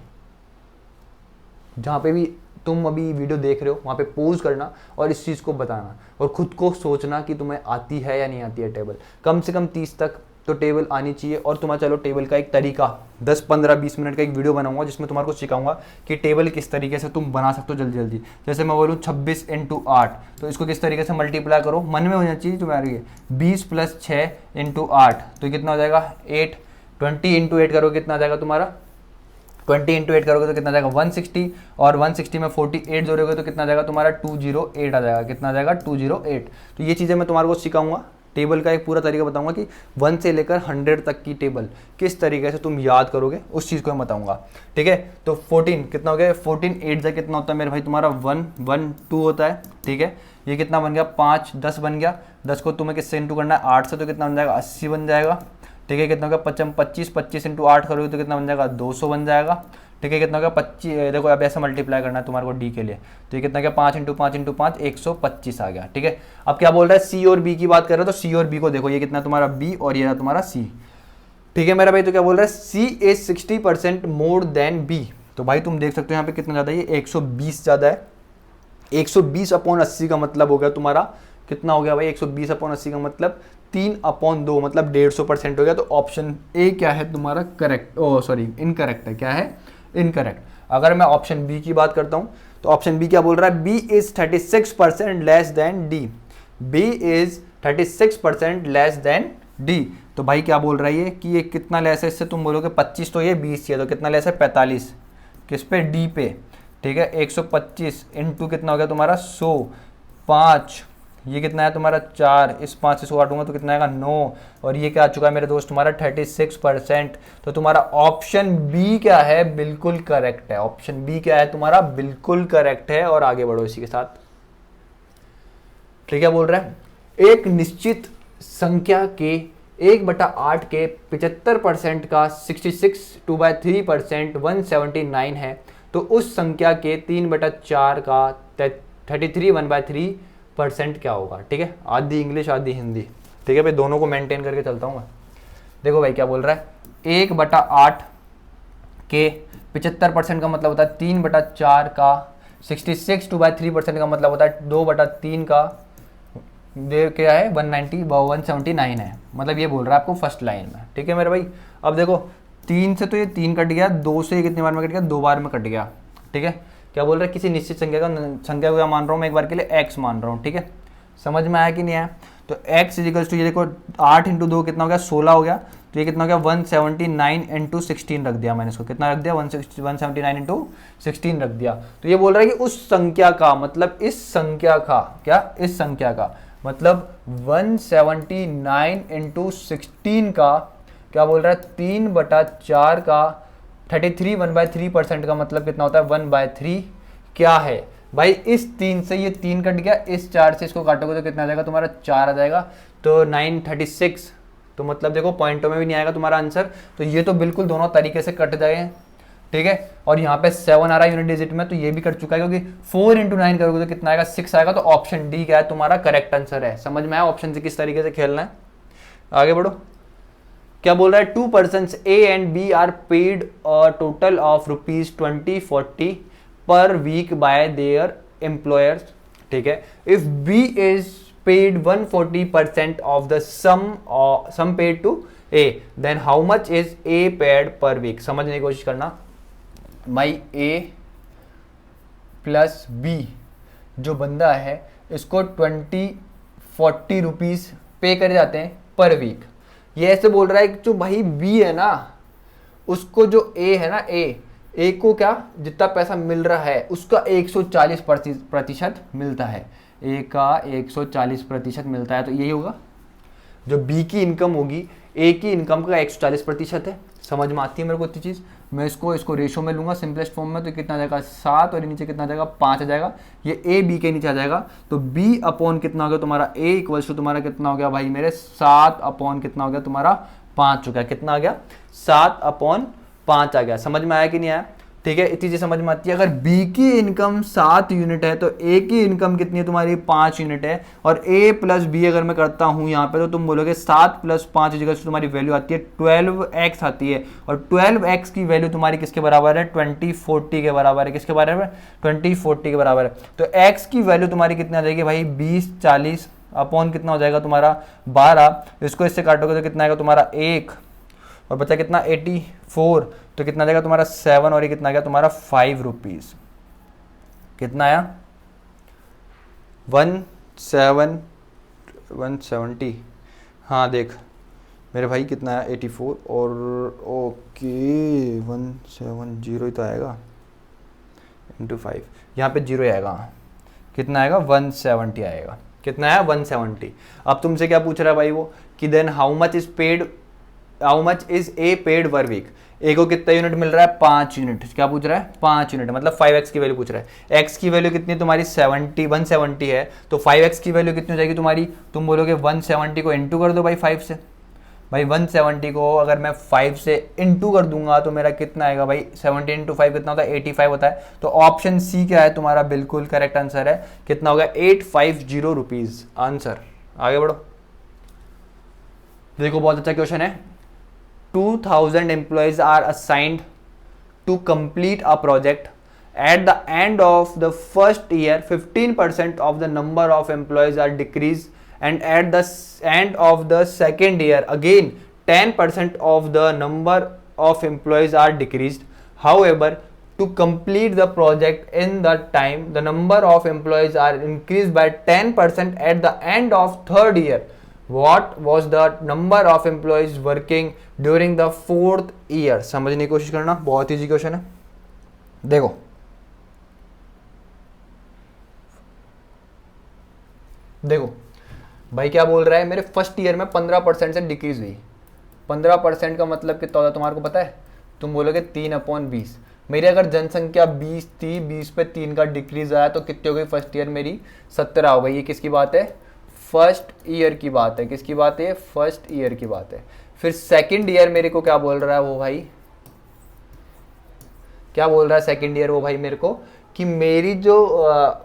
Speaker 1: जहाँ पे भी तुम अभी वीडियो देख रहे हो वहाँ पे पॉज करना और इस चीज़ को बताना और खुद को सोचना कि तुम्हें आती है या नहीं आती है टेबल। कम से कम 30 तक तो टेबल आनी चाहिए। और तुम्हारा चलो टेबल का एक तरीका 10 15 20 मिनट का एक वीडियो बनाऊंगा जिसमें तुम्हारे को सिखाऊंगा कि टेबल किस तरीके से तुम बना सकते हो जल्दी जल्दी। जैसे मैं बोलूँ 26 × 8, तो इसको किस तरीके से मल्टीप्लाई करो, मन में होना चाहिए तुम्हारे। 20 + 6 × 8, तो कितना हो जाएगा 8। 20 × 8 करो कितना आ जाएगा तुम्हारा, 20 × 8 करोगे तो कितना जाएगा 160। और 160 में 48 जोड़ोगे तो कितना जाएगा तुम्हारा 208 आ जाएगा। कितना जाएगा 208। तो ये चीज़ें मैं तुम्हारे को सिखाऊंगा, टेबल का एक पूरा तरीका बताऊंगा कि 1 से लेकर 100 तक की टेबल किस तरीके से तुम याद करोगे, उस चीज़ को मैं बताऊंगा। ठीक है, तो 14 कितना हो गया, 14 8 जा कितना होता है मेरे भाई तुम्हारा 1 1 2 होता है। ठीक है, ये कितना बन गया 5 10 बन गया। 10 को तुम्हें किससे इंटू करना है, 8 से, तो कितना बन जाएगा 80 बन जाएगा। ठीक है, कितना हो गया 25 25 × 8 करोगे तो कितना बन जाएगा 200 बन जाएगा। ठीक है, कितना हो गया 25, देखो अब ऐसा मल्टीप्लाई करना है तुम्हारे को डी के लिए, तो ये कितना गया 5 × 5 × 5 125 आ गया। ठीक है, अब क्या बोल रहा है, सी और बी की बात कर रहे हो, तो सी और बी को देखो, ये कितना तुम्हारा बी और ये तुम्हारा सी। ठीक है मेरा भाई, तो क्या बोल रहा है, C is 60% more than B. तो भाई तुम देख सकते हो यहाँ पे कितना ज़्यादा है, ये 120 ज़्यादा है। 120/80 का मतलब हो गया तुम्हारा कितना हो गया भाई, 120/80 का मतलब 3/2, मतलब 150% हो गया। तो ऑप्शन ए क्या है तुम्हारा करेक्ट, इनकरेक्ट है। क्या है, इनकरेक्ट। अगर मैं ऑप्शन बी की बात करता हूं तो ऑप्शन बी क्या बोल रहा है, B is 36% less than D. B is 36% less than D. तो भाई क्या बोल रहा है ये कि ये कितना लेस है इससे, तुम बोलोगे 25, तो ये 20 है, तो कितना लेस है 45 किस पे, डी पे। ठीक है, 125 × कितना हो गया तुम्हारा 100, 5 ये कितना है तुम्हारा 4, इस 5 से काटूंगा तो कितना आएगा 9, और ये क्या आ चुका है मेरे दोस्त तुम्हारा 36%। तो तुम्हारा ऑप्शन बी क्या है, बिल्कुल करेक्ट है। ऑप्शन बी क्या है तुम्हारा, बिल्कुल करेक्ट है। और आगे बढ़ो इसी के साथ। ठीक है, बोल रहा है एक निश्चित संख्या के 1/8 के 75% का 66 2/3% 179 है, तो उस संख्या के 3/4 का 33 1/3% क्या होगा। ठीक है, आधी इंग्लिश आधी हिंदी। ठीक है भाई, दोनों को मेंटेन करके चलता हूँ मैं। देखो भाई क्या बोल रहा है, 1/8 के 75% का मतलब होता है 3/4 का, 66 2/3% का मतलब होता है 2/3 का, ये क्या है 179 है। मतलब ये बोल रहा है आपको फर्स्ट लाइन में। ठीक है मेरे भाई, अब देखो 3 से तो ये 3 कट गया, 2 से ये कितनी बार में कट गया, 2 बार में कट गया। ठीक है, क्या बोल रहा है किसी निश्चित संख्या को क्या मान रहा हूँ मैं एक बार के लिए x मान रहा हूँ। ठीक है, समझ में आया कि नहीं आया। तो x इजिकल्स टू ये देखो 8 × 2 कितना हो गया, 16 हो गया। तो ये कितना हो गया 179 × 16 रख दिया मैंने इसको, कितना रख दिया 179 × 16 रख दिया। तो ये बोल रहा है कि उस संख्या का मतलब इस संख्या का, क्या इस संख्या का मतलब 179 × 16 का क्या बोल रहा है 3/4 का 33 1/3% का मतलब कितना होता है 1/3 क्या है भाई। इस 3 से ये 3 कट गया, इस 4 से इसको काटोगे तो कितना आ जाएगा तुम्हारा 4 आ जाएगा, तो 936। तो मतलब देखो पॉइंटों में भी नहीं आएगा तुम्हारा आंसर। तो ये तो बिल्कुल दोनों तरीके से कट जाए। ठीक है, और यहाँ पे 7 आ रहा है यूनिट डिजिट में, तो ये भी कट चुका है, क्योंकि 4 × 9 करोगे तो कितना आएगा 6 आएगा। तो ऑप्शन डी क्या है तुम्हारा करेक्ट आंसर है। समझ में आया ऑप्शन से किस तरीके से खेलना है। आगे बढ़ो, क्या बोल रहा है 2 persons A and B are paid a total of ₹20-40 per week by their employers. ठीक है, if B is paid 140% of the sum paid to A, then how much is A paid per week? समझने की कोशिश करना भाई। A plus B जो बंदा है इसको 20-40 रुपीज पे करे जाते हैं पर वीक। ये ऐसे बोल रहा है कि जो भाई बी है ना उसको जो ए है ना ए को क्या जितना पैसा मिल रहा है उसका 140% मिलता है। ए का 140% मिलता है, तो यही होगा जो बी की इनकम होगी ए की इनकम का 140% है। समझ में आती है मेरे को इतनी चीज़। मैं इसको रेशो में लूंगा सिंपलेस्ट फॉर्म में, तो कितना आ जाएगा 7 और नीचे कितना आ जाएगा 5 आ जाएगा। ये ए बी के नीचे आ जाएगा, तो बी अपॉन कितना हो गया तुम्हारा ए इक्वल्स टू तुम्हारा कितना हो गया भाई मेरे 7 अपॉन कितना हो गया तुम्हारा 5 हो गया। कितना आ गया 7/5 आ गया। समझ में आया कि नहीं आया। ठीक है, इतनी चीज समझ में आती है। अगर बी की इनकम 7 यूनिट है तो ए की इनकम कितनी है तुम्हारी 5 यूनिट है। और ए प्लस बी अगर मैं करता हूं यहाँ पे तो तुम बोलोगे 7 + 5 जगह से तुम्हारी वैल्यू आती है 12x आती है। और 12x की वैल्यू तुम्हारी किसके बराबर है 2040 के बराबर है। किसके बराबर है 2040 के बराबर है। तो x की वैल्यू तुम्हारी कितनी आ जाएगी भाई 20/40 अपॉन कितना हो जाएगा तुम्हारा 12। इसको इससे काटोगे तो कितना आएगा तुम्हारा 1 और बचा कितना 84, तो कितना जाएगा तुम्हारा 7 और ये कितना गया तुम्हारा 5 रुपीज। कितना आया 170। हाँ देख मेरे भाई कितना आया 84 और ओके 170 ही तो आएगा इंटू 5, यहाँ पे 0 आएगा। कितना आएगा 170 आएगा। कितना आया 170। अब तुमसे क्या पूछ रहा है भाई वो कि then how much is A paid per week. A को कितना यूनिट मिल रहा है 5 यूनिट। क्या पूछ रहा है 5 यूनिट, मतलब 5x की वैल्यू पूछ रहा है। x की वैल्यू कितनी तुम्हारी 170 है, तो 5x की वैल्यू कितनी हो जाएगी तुम्हारी। तुम बोलोगे 170 को इंटू कर दो भाई 5 से। भाई 170 को अगर मैं 5 से इंटू कर दूंगा तो मेरा कितना आएगा भाई 70 × 5 कितना होता है 85 होता है। तो ऑप्शन सी क्या है तुम्हारा बिल्कुल करेक्ट आंसर है। कितना होगा 850 रुपीज आंसर। आगे बढ़ो, देखो बहुत अच्छा क्वेश्चन है। 2000 employees are assigned to complete a project. At the end of the first year, 15% of the number of employees are decreased, and at the end of the second year, again 10% of the number of employees are decreased. However, to complete the project in the time, the number of employees are increased by 10% at the end of third year. What was the number of employees working during the 4th year? समझने की कोशिश करना, बहुत easy question है। देखो देखो भाई क्या बोल रहा है, मेरे फर्स्ट ईयर में 15% से डिक्रीज हुई। 15% का मतलब कितना होता है तुम्हारे को पता है? तुम बोलोगे 3/20। मेरी अगर जनसंख्या 20 थी, 20 पे 3 का डिक्रीज आया तो कितनी हो गई फर्स्ट ईयर मेरी? 17 हो गई। ये किसकी बात है? फर्स्ट ईयर की बात है। किसकी बात है? फर्स्ट ईयर की बात है। फिर सेकंड ईयर मेरे को क्या बोल रहा है वो भाई, क्या बोल रहा है सेकंड ईयर वो भाई मेरे को, कि मेरी जो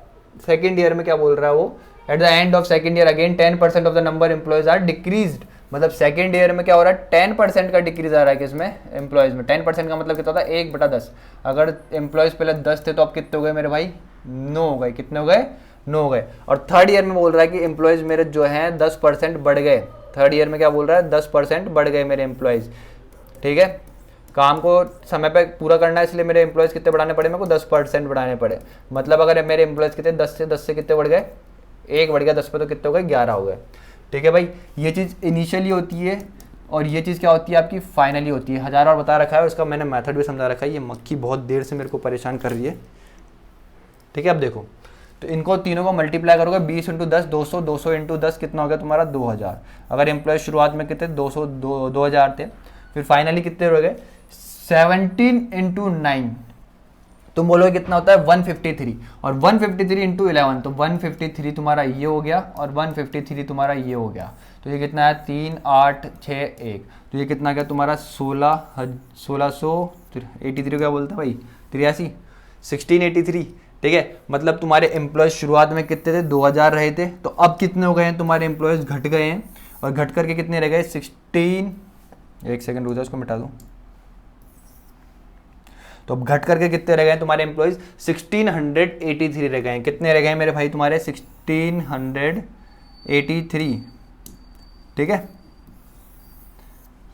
Speaker 1: सेकंड ईयर में क्या बोल रहा है वो, at the end of second year again 10% of the number employees are decreased. मतलब सेकंड ईयर में क्या हो रहा है? 10% का डिक्रीज आ रहा है किसमें? एम्प्लॉयज में। 10% का मतलब कितना होता है? 1/10। अगर एम्प्लॉयज पहले 10 थे तो अब कितने हो गए मेरे भाई? 9 हो गए। कितने हो गए? 9 हो गए। और थर्ड ईयर में बोल रहा है कि एम्प्लॉयज मेरे जो हैं 10% बढ़ गए। थर्ड ईयर में क्या बोल रहा है? 10% बढ़ गए मेरे एम्प्लॉयज। ठीक है, काम को समय पे पूरा करना है, इसलिए मेरे एम्प्लॉयज कितने बढ़ाने पड़े? मेरे को 10% बढ़ाने पड़े। मतलब अगर मेरे एम्प्लॉयज कितने 10 से कितने बढ़ गए? 1 बढ़ गया 10 पे, तो कितने हो गए? 11 हो गए। ठीक है भाई, ये चीज़ इनिशियली होती है और ये चीज़ क्या होती है आपकी? फाइनली होती है। 1000 और बता रखा है, उसका मैंने मेथड भी समझा रखा है। ये मक्खी बहुत देर से मेरे को परेशान कर रही है। ठीक है, अब देखो तो इनको तीनों को मल्टीप्लाई करोगे 20 × 10 200, 200 × 10 कितना हो गया तुम्हारा? 2000। अगर एम्प्लॉय शुरुआत में कितने 2000 थे, फिर फाइनली कितने हो गए? 17 × 9, तुम बोलोगे कितना होता है? 153। और 153 × 11, तो 153 तुम्हारा ये हो गया और 153 तुम्हारा ये हो गया। तो ये कितना है? 3 8 6 1। तो ये कितना गया तुम्हारा? 1683 क्या बोलते हैं भाई? 83, 1683। ठीक है, मतलब तुम्हारे एम्प्लॉयज शुरुआत में कितने थे? 2000 रहे थे, तो अब कितने हो गए हैं तुम्हारे एम्प्लॉयज? घट गए हैं। और घट करके कितने रह गए? 16। एक सेकंड रुक जाओ, उसको मिटा दूं। तो अब घट करके कितने रह गए तुम्हारे एम्प्लॉयज? 1683 रह गए। कितने रह गए मेरे भाई तुम्हारे? 1683। ठीक है,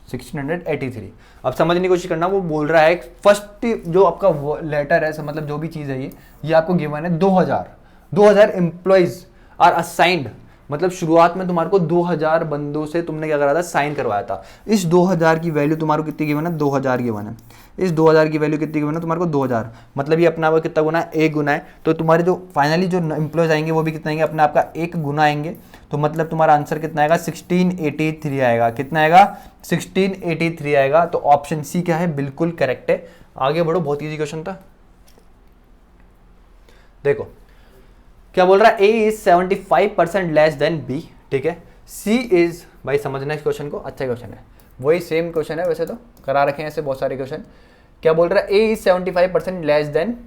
Speaker 1: 1683। अब समझने की कोशिश करना, वो बोल रहा है फर्स्ट जो आपका लेटर है, मतलब जो भी चीज़ है ये आपको गिवन है 2000 एम्प्लॉयज आर असाइंड। मतलब शुरुआत में तुम्हारे को 2000 बंदों से तुमने क्या करा था? साइन करवाया था। इस 2000 की वैल्यू तुम्हारे को कितनी गिवन है? 2000 गिवन है। इस 2000 की वैल्यू कितनी गिवन है तुम्हारे को? 2000। मतलब ये अपना आप कितना गुना है? 1 गुना है। तो तुम्हारे जो फाइनली जो एम्प्लॉयज आएंगे वो भी कितना आएंगे? अपने आपका 1 गुना आएंगे। तो मतलब तुम्हारा आंसर कितना आएगा? 1683 आएगा। कितना आएगा? 1683 आएगा। तो ऑप्शन सी क्या है? बिल्कुल करेक्ट है। आगे बढ़ो, बहुत ईजी क्वेश्चन था। देखो क्या बोल रहा है? ए इज 75% लेस देन बी। ठीक है, सी इज, भाई समझना इस क्वेश्चन को, अच्छा क्वेश्चन है। वही सेम क्वेश्चन है, वैसे तो करा रखे हैं ऐसे बहुत सारे क्वेश्चन। क्या बोल रहा है? ए इज 75% लेस देन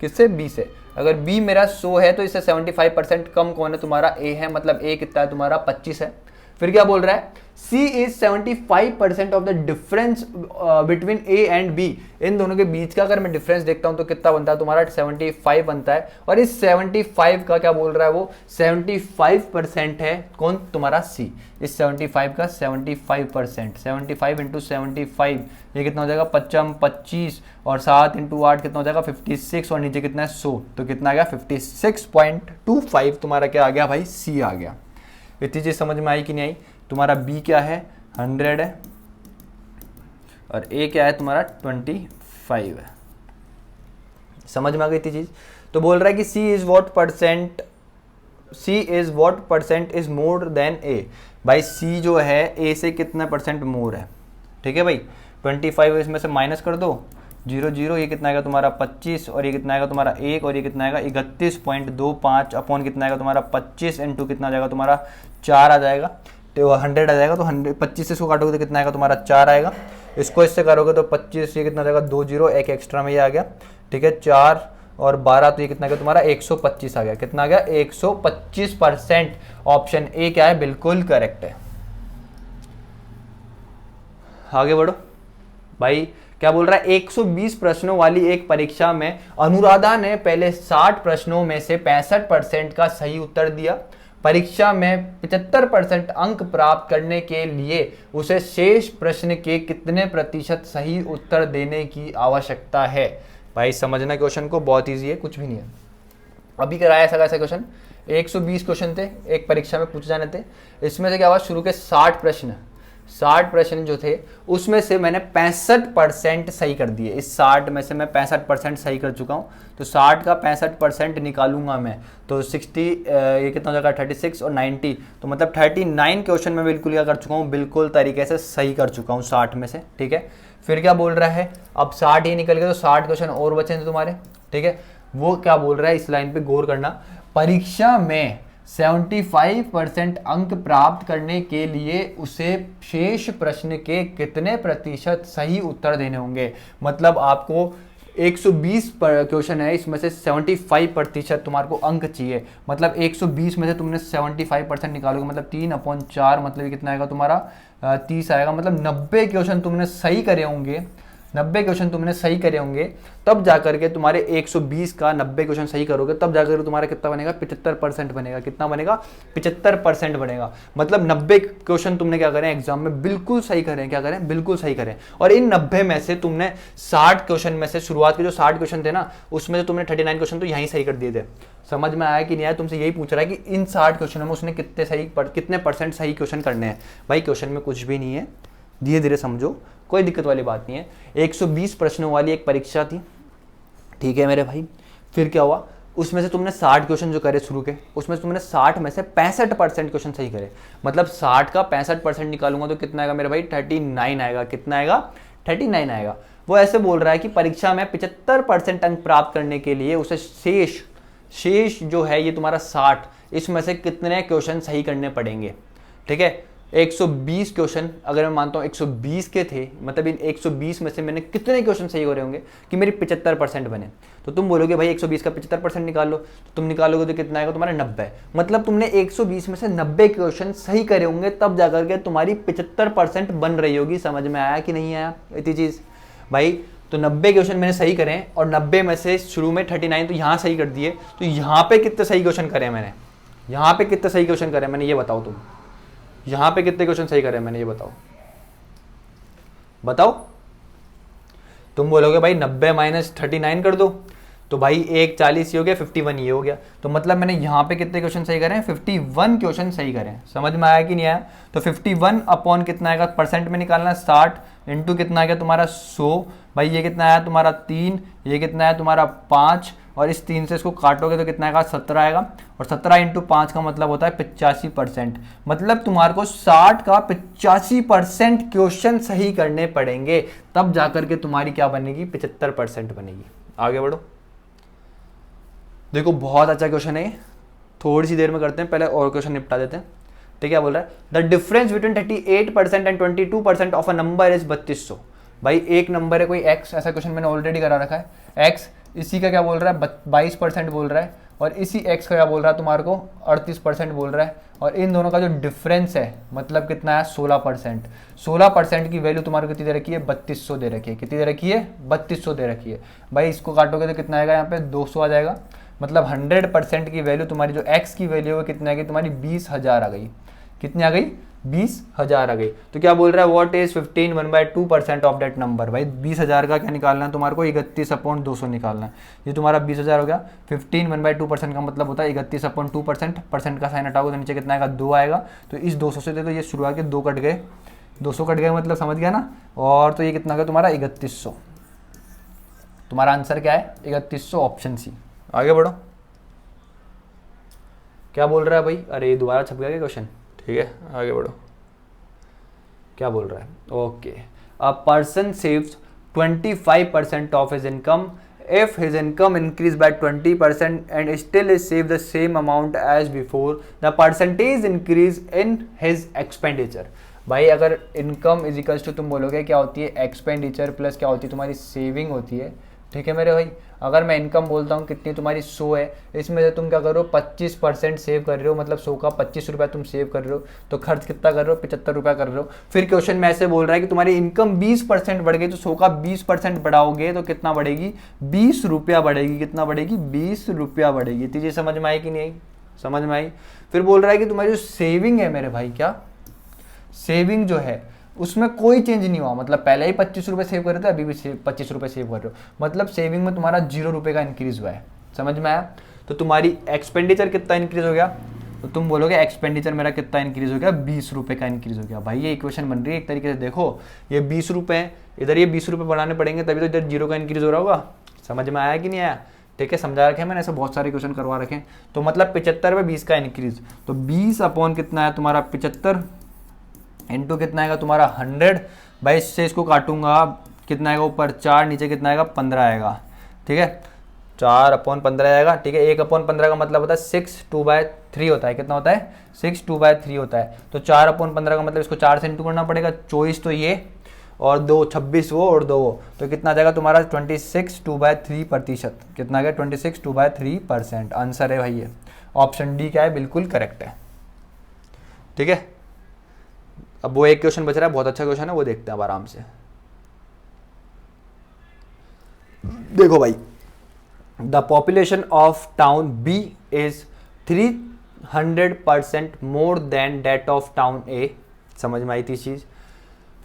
Speaker 1: किससे? बी से। अगर बी मेरा 100 है तो इससे 75% कम कौन है? तुम्हारा ए है। मतलब ए कितना है तुम्हारा? 25 है। फिर क्या बोल रहा है? C is 75% of the difference between A and B. इन दोनों के बीच का अगर मैं डिफरेंस देखता हूं तो कितना बनता है तुम्हारा? 75 बनता है। और इस 75 का क्या बोल रहा है वो? 75% है कौन? तुम्हारा सी। इस 75 का 75%, 75 × 75, ये कितना हो जाएगा? 55 25, और 7 × 8 कितना हो जाएगा? 56, और नीचे कितना है? 100। तो कितना आ गया? 56.25 तुम्हारा क्या आ गया भाई? सी आ गया। इतनी चीज समझ में आई कि नहीं आई? तुम्हारा बी क्या है? 100 है, और ए क्या है तुम्हारा? 25 है। समझ में आ गई इतनी चीज? तो बोल रहा है कि C is what percent is more than A. भाई सी जो है ए से कितना परसेंट मोर है? ठीक है भाई, 25 इसमें से माइनस कर दो, 0 0, ये कितना आएगा तुम्हारा? 25, और ये कितना आएगा तुम्हारा? 1, और ये कितना आएगा? 31.25 अपॉन कितना आएगा तुम्हारा? 25 × कितना आ जाएगा तुम्हारा? 4 आ जाएगा। तो 100 आ जाएगा। तो 25 से इसको काटोगे तो कितना आएगा तुम्हारा? 4 आएगा। इसको इससे करोगे तो 25, ये कितना आ जाएगा? 2 0, एक एक्स्ट्रा में ये आ गया। ठीक है, 4 और 12, तो ये कितना आ गया तुम्हारा? 125 आ गया। कितना आ गया? 125%। ऑप्शन ए क्या है? बिल्कुल करेक्ट है। आगे बढ़ो भाई। क्या बोल रहा है? 120 प्रश्नों वाली एक परीक्षा में अनुराधा ने पहले 60 प्रश्नों में से 65% का सही उत्तर दिया। परीक्षा में 75% अंक प्राप्त करने के लिए उसे शेष प्रश्न के कितने प्रतिशत सही उत्तर देने की आवश्यकता है? भाई समझना क्वेश्चन को, बहुत ईजी है, कुछ भी नहीं है। अभी कराया ऐसा क्वेश्चन, 120 क्वेश्चन थे एक परीक्षा में पूछे जाने थे। इसमें से क्या हुआ? शुरू के 60 प्रश्न, 60 प्रश्न जो थे उसमें से मैंने 65% सही कर दिए। इस 60 में से मैं 65% सही कर चुका हूँ। तो 60 का 65% निकालूंगा मैं तो 60 ये कितना हो जाएगा 36 और 90, तो मतलब 39 क्वेश्चन में बिल्कुल क्या कर चुका हूँ, बिल्कुल तरीके से सही कर चुका हूँ 60 में से। ठीक है, फिर क्या बोल रहा है, अब 60 ही निकल गए तो 60 क्वेश्चन और बचे थे तुम्हारे। ठीक है, वो क्या बोल रहा है, इस लाइन पे गौर करना, परीक्षा में 75% अंक प्राप्त करने के लिए उसे शेष प्रश्न के कितने प्रतिशत सही उत्तर देने होंगे। मतलब आपको 120 क्वेश्चन है, इसमें से 75% तुम्हारे को अंक चाहिए। मतलब 120 में से तुमने 75% निकालोगे, मतलब 3/4, मतलब कितना आएगा तुम्हारा 30 आएगा। मतलब 90 क्वेश्चन तुमने सही करे होंगे, 90 क्वेश्चन तुमने सही करे होंगे, तब जाकर के तुम्हारे 120 का 90 क्वेश्चन सही करोगे, तब जाकर तुम्हारा कितना बनेगा, 75% बनेगा। कितना बनेगा, 75% बनेगा। मतलब 90 क्वेश्चन तुमने क्या करें एग्जाम में बिल्कुल सही करें, क्या करें, बिल्कुल सही करें। और इन 90 में से तुमने 60 क्वेश्चन में से, शुरुआत के जो 60 क्वेश्चन थे ना, उसमें से तुमने 39 क्वेश्चन तो यहीं सही कर दिए थे। समझ में आया कि नहीं आया, तुमसे यही पूछ रहा है कि इन 60 क्वेश्चनों में उसने कितने परसेंट सही क्वेश्चन करने हैं। भाई क्वेश्चन में कुछ भी नहीं है, धीरे धीरे समझो, कोई दिक्कत वाली बात नहीं है। 120 प्रश्नों वाली एक परीक्षा थी, ठीक है मेरे भाई। फिर क्या हुआ, उसमें से तुमने 60 क्वेश्चन जो करे शुरू के, उसमें से तुमने 60 में से 65% क्वेश्चन सही करे। मतलब 60 का 65% निकालूंगा तो कितना आएगा मेरे भाई, 39 आएगा। कितना आएगा, 39 आएगा। वो ऐसे बोल रहा है कि परीक्षा में 75% अंक प्राप्त करने के लिए उसे शेष जो है ये तुम्हारा 60, इसमें से कितने क्वेश्चन सही करने पड़ेंगे। ठीक है, 120 क्वेश्चन अगर मैं मानता हूँ 120 के थे, मतलब इन 120 में से मैंने कितने क्वेश्चन सही हो रहे होंगे कि मेरी 75% बने। तो तुम बोलोगे भाई 120 का 75% निकाल लो, तो तुम निकालोगे तो कितना आएगा तुम्हारा 90। मतलब तुमने 120 में से 90 क्वेश्चन सही करे होंगे, तब जाकर के तुम्हारी 75% बन रही होगी। समझ में आया कि नहीं आया इतनी चीज़ भाई। तो 90 क्वेश्चन मैंने सही करे और 90 में से शुरू में 39 तो यहाँ सही कर दिए। तो यहाँ पे कितने सही क्वेश्चन करे मैंने, यहाँ पे कितने सही क्वेश्चन करे मैंने, ये बताओ तुम। यहां पे कितने क्वेश्चन सही करे मैंने, ये बताओ, बताओ। तुम बोलोगे भाई 90 - 39 कर दो, तो भाई 1 40 ये हो गया, 51 ये हो गया। तो मतलब मैंने यहाँ पे कितने क्वेश्चन सही करें, 51 क्वेश्चन सही करें। समझ में आया कि नहीं आया। तो 51 अपॉन कितना आएगा, परसेंट में निकालना 60 इंटू कितना आ गया तुम्हारा 100। भाई ये कितना आया तुम्हारा 3, ये कितना आया तुम्हारा 5, और इस 3 से इसको काटोगे तो कितना आएगा 17 आएगा। और 17 इंटू 5 का मतलब होता है 85%। मतलब तुम्हारे को 60 का 85% क्वेश्चन सही करने पड़ेंगे, तब जाकर के तुम्हारी क्या बनेगी, 75% बनेगी। आगे बढ़ो, देखो बहुत अच्छा क्वेश्चन है, थोड़ी सी देर में करते हैं, पहले और क्वेश्चन निपटा देते हैं। ठीक है, क्या बोल रहा है, the difference between 38% and 22% of a number is 3200। भाई एक नंबर है कोई x, ऐसा क्वेश्चन मैंने ऑलरेडी करा रखा है। x इसी का क्या बोल रहा है 22% बोल रहा है, और इसी x का क्या बोल रहा है तुम्हारे को 38% बोल रहा है। और इन दोनों का जो डिफरेंस है मतलब कितना है 16%। 16% की वैल्यू तुम्हारे को कितनी दे रखी है, 3200 दे रखी है। कितनी दे रखी है, 3200 दे रखी है। भाई इसको काटोगे तो कितना आएगा, यहाँ पे 200 आ जाएगा। मतलब 100% की वैल्यू तुम्हारी जो x की वैल्यू है कितनी आ गई तुम्हारी, 20,000 आ गई। कितनी आ गई, 20,000 आ गई। तो क्या बोल रहा है, what is 15 1/2% of that number. भाई 20,000 का क्या निकालना है तुम्हारे को, 31/200 निकालना है। ये तुम्हारा 20,000 हो गया। 15 1/2% का मतलब होता है 31/2%। परसेंट का साइन हटाओगे तो नीचे कितना आएगा, 2 आएगा। तो इस 200 से देखो ये शुरुआत के 2 कट गए, 200 कट गए, मतलब समझ गया ना। और तो ये कितना गया तुम्हारा 3100। तुम्हारा आंसर क्या है, 3100, ऑप्शन सी। आगे बढ़ो, क्या बोल रहा है भाई, अरे ये दोबारा छप गया क्वेश्चन। ठीक है, आगे बढ़ो, क्या बोल रहा है, okay. A person saves 25% of his income if his income increase by 20% and still is save the same amount as before, the percentage increase in his expenditure. भाई अगर इनकम इज इक्वल्स टू, तुम बोलोगे क्या होती है, expenditure plus क्या होती है तुम्हारी सेविंग होती है। ठीक है मेरे भाई, अगर मैं इनकम बोलता हूँ कितनी तुम्हारी 100 है, इसमें से तुम क्या कर रहे हो 25% सेव कर रहे हो, मतलब 100 का 25 रुपया तुम सेव कर रहे हो, तो खर्च कितना कर रहे हो, 75 रुपया कर रहे हो। फिर क्वेश्चन में ऐसे बोल रहा है कि तुम्हारी इनकम 20% बढ़ गई, तो 100 का 20% बढ़ाओगे तो कितना बढ़ेगी, 20 रुपया बढ़ेगी। कितना बढ़ेगी, 20 रुपया बढ़ेगी। चीजें समझ में आई कि नहीं आई, समझ में आई। फिर बोल रहा है कि तुम्हारी जो सेविंग है मेरे भाई, क्या सेविंग जो है उसमें कोई चेंज नहीं हुआ, मतलब पहले ही 25 रुपये सेव कर रहे थे, अभी भी 25 रुपये सेव कर रहे हो, मतलब सेविंग में तुम्हारा 0 रुपये का इंक्रीज हुआ है। समझ में आया। तो तुम्हारी एक्सपेंडिचर कितना इंक्रीज हो गया, तो तुम बोलोगे एक्सपेंडिचर मेरा कितना इंक्रीज हो गया, 20 रुपये का इंक्रीज हो गया। भाई ये इक्वेशन बन रही है एक तरीके से, देखो ये 20 रुपये हैं, इधर ये 20 रुपये बढ़ाने पड़ेंगे तभी तो इधर 0 का इंक्रीज हो रहा होगा। समझ में आया कि नहीं आया? ठीक है, समझा रखे हैं मैंने, ऐसे बहुत सारे क्वेश्चन करवा रखे हैं। तो मतलब 75 में 20 का इंक्रीज, तो 20 अपॉन कितना है तुम्हारा 75 इंटू कितना आएगा तुम्हारा 100। भाई इससे इसको काटूंगा, कितना आएगा ऊपर 4, नीचे कितना आएगा 15 आएगा। ठीक है, 4/15 आएगा। ठीक है, 1/15 का मतलब होता है 6 2/3 होता है। कितना होता है? 6 2/3 होता है। तो 4/15 का मतलब इसको 4 से इंटू करना पड़ेगा। 24 तो ये और 2 26 वो और 2 वो, तो कितना आ जाएगा तुम्हारा 26 2/3%। कितना आ गया? 26 2/3%। आंसर है भाई ये ऑप्शन डी क्या है, बिल्कुल करेक्ट है। ठीक है, अब वो एक क्वेश्चन बच रहा है, बहुत अच्छा क्वेश्चन है, वो देखते हैं अब आराम से। देखो भाई, the population of town B is 300% more than that of town A. समझ में आई थी चीज?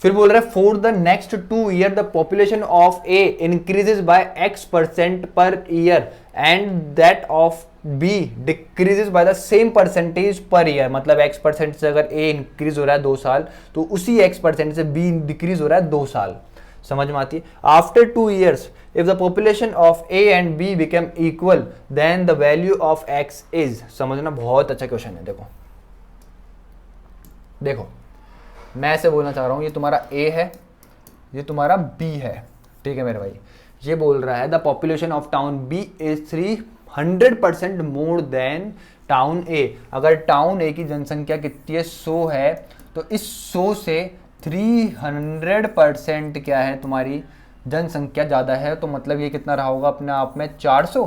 Speaker 1: फिर बोल रहा है for the next 2 year the population of A increases by X% per year and that of B decreases by the same percentage per year. मतलब X% से अगर ए इंक्रीज हो रहा है 2 साल, तो उसी X% से बी डिक्रीज हो रहा है 2 साल। समझ में आती है? After 2 years if the population of A and B become equal then the value of X is. समझना, बहुत अच्छा क्वेश्चन है। देखो मैं ऐसे बोलना चाह रहा हूं, ये तुम्हारा ए है, ये तुम्हारा बी है। ठीक है मेरे भाई, ये बोल रहा है the population of town B is 300% more than town A. अगर टाउन ए की जनसंख्या कितनी है 100 है, तो इस 100 से 300% क्या है तुम्हारी जनसंख्या ज़्यादा है। तो मतलब ये कितना रहा होगा अपने आप में 400।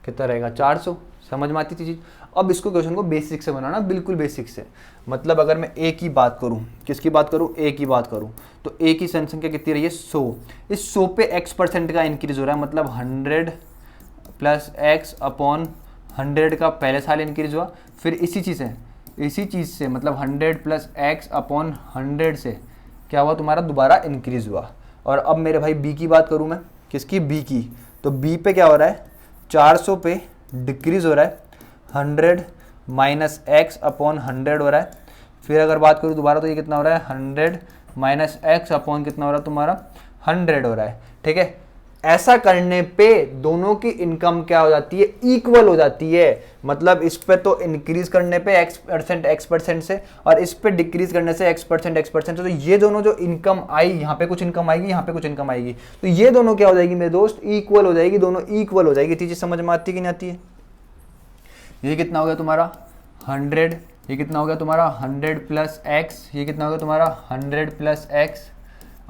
Speaker 1: कितना रहेगा? 400। समझ में आती थी चीज़? अब इसको क्वेश्चन को बेसिक से बनाना, बिल्कुल बेसिक से। मतलब अगर मैं ए की बात करूं, किसकी बात करूं? ए की बात करूं, तो ए की जनसंख्या कितनी रही है 100। इस 100 पे X% का इंक्रीज हो रहा है, मतलब 100 प्लस X/100 का पहले साल इंक्रीज हुआ। फिर इसी चीज़ से मतलब 100 प्लस X/100 से क्या हुआ तुम्हारा दोबारा इंक्रीज हुआ। और अब मेरे भाई बी की बात करूं मैं, किसकी? बी की। तो बी पे क्या हो रहा है? 400 पे डिक्रीज हो रहा है, 100 माइनस X/100 हो रहा है। फिर अगर बात करूँ दोबारा, तो ये कितना हो रहा है 100 माइनस X/ कितना हो रहा है तुम्हारा 100 हो रहा है। ठीक है, ऐसा करने पे दोनों की इनकम क्या हो जाती है? इक्वल हो जाती है। मतलब इस पे तो इंक्रीज करने पे X% से, और इस पे डिक्रीज करने से X% से, तो ये दोनों जो इनकम आई, यहाँ पे कुछ इनकम आएगी, यहाँ पे कुछ इनकम आएगी, तो ये दोनों क्या हो जाएगी मेरे दोस्त? इक्वल हो जाएगी। दोनों इक्वल हो जाएगी। चीज़ समझ में आती है कि नहीं आती है? ये कितना हो गया तुम्हारा 100, ये कितना हो गया तुम्हारा 100 प्लस X, ये कितना हो गया तुम्हारा 100 प्लस X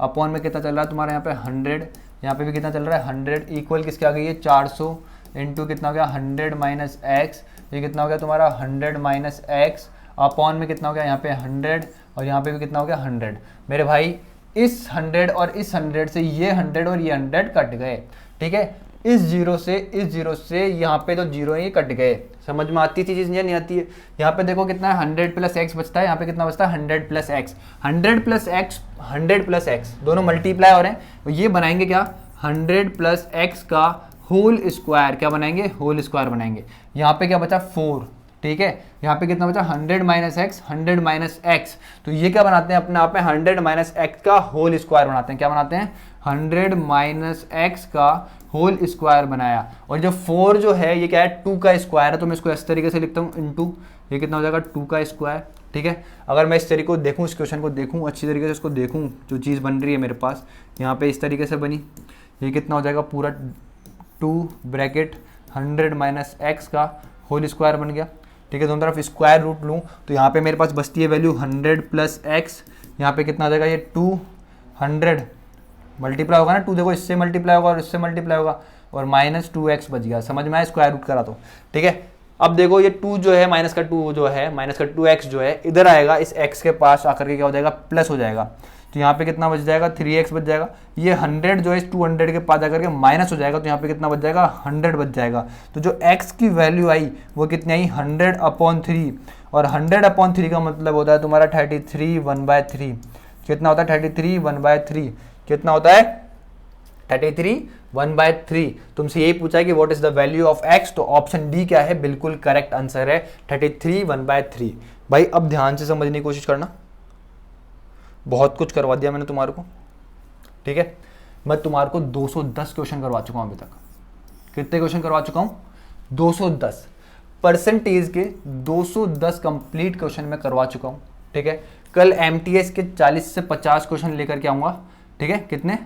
Speaker 1: अपॉन में कितना चल रहा है तुम्हारा यहाँ पे 100, यहाँ पे भी कितना चल रहा है 100, इक्वल किसके आ गई है 400 इंटू कितना हो गया 100 माइनस X, ये कितना हो गया तुम्हारा 100 माइनस X अपॉन में कितना हो गया यहाँ पे 100, और यहाँ पे भी कितना हो गया 100। मेरे भाई इस 100 और इस 100 से ये 100 और ये 100 कट गए। ठीक है, इस जीरो से यहाँ पे तो जीरो ही कट गए। समझ में आती थी चीज़? नहीं आती है? यहाँ पे देखो कितना है 100 प्लस X बचता है, यहाँ पे कितना बचता है 100 plus X। 100 plus X 100 plus X दोनों मल्टीप्लाई हो रहे हैं, तो ये बनाएंगे क्या 100 प्लस X का होल स्क्वायर। क्या बनाएंगे? होल स्क्वायर बनाएंगे। यहाँ पे क्या बचा 4। ठीक है, यहाँ पे कितना बचा 100 माइनस एक्स 100 माइनस एक्स, तो ये क्या बनाते हैं अपने आप में 100 माइनस एक्स का होल स्क्वायर बनाते हैं। क्या बनाते हैं 100 माइनस एक्स का होल स्क्वायर बनाया। और जो 4 जो है ये क्या है 2 का स्क्वायर है, तो मैं इसको इस तरीके से लिखता हूँ इनटू, ये कितना हो जाएगा 2 का स्क्वायर। ठीक है, अगर मैं इस तरीके को देखूँ, इस क्वेश्चन को देखूँ अच्छी तरीके से, इसको देखूँ जो चीज़ बन रही है मेरे पास यहाँ पे इस तरीके से बनी, ये कितना हो जाएगा पूरा 2 ब्रैकेट 100 माइनस एक्स का होल स्क्वायर बन गया। ठीक है, दोनों तरफ स्क्वायर रूट लूँ तो यहाँ पे मेरे पास बचती है वैल्यू 100 प्लस एक्स, यहाँ पे कितना आ जाएगा ये 200 मल्टीप्लाई होगा ना, 2 देखो इससे मल्टीप्लाई होगा और इससे मल्टीप्लाई होगा और माइनस 2x बच गया। समझ में आया? स्क्वायर रूट करा तो। ठीक है, अब देखो ये 2 जो है माइनस का 2 जो है माइनस का 2x जो है इधर आएगा, इस x के पास आकर के क्या हो जाएगा प्लस हो जाएगा, तो यहाँ पे कितना बच जाएगा 3x बच जाएगा। ये 100 जो है इस 200 के पास आकर के माइनस हो जाएगा, तो यहाँ पे कितना बच जाएगा 100 बच जाएगा। तो जो x की वैल्यू आई वो कितनी आई 100/3, और 100/3 का मतलब होता है तुम्हारा 33 1/3। कितना होता है 33 1/3? कितना होता है 33 1/3। तुमसे यही पूछा है कि what is the value of x, तो ऑप्शन डी क्या है, बिल्कुल करेक्ट आंसर है 33 1/3। भाई अब ध्यान से समझने की कोशिश करना, बहुत कुछ करवा दिया मैंने तुम्हारे को, ठीक है। मैं तुम्हारे को 210 क्वेश्चन करवा चुका हूं अभी तक। कितने क्वेश्चन करवा चुका हूं? 210 परसेंटेज के 210 कंप्लीट क्वेश्चन मैं करवा चुका हूं, ठीक है। कल एमटीएस के 40 से 50 क्वेश्चन लेकर के आऊंगा, ठीक है। कितने?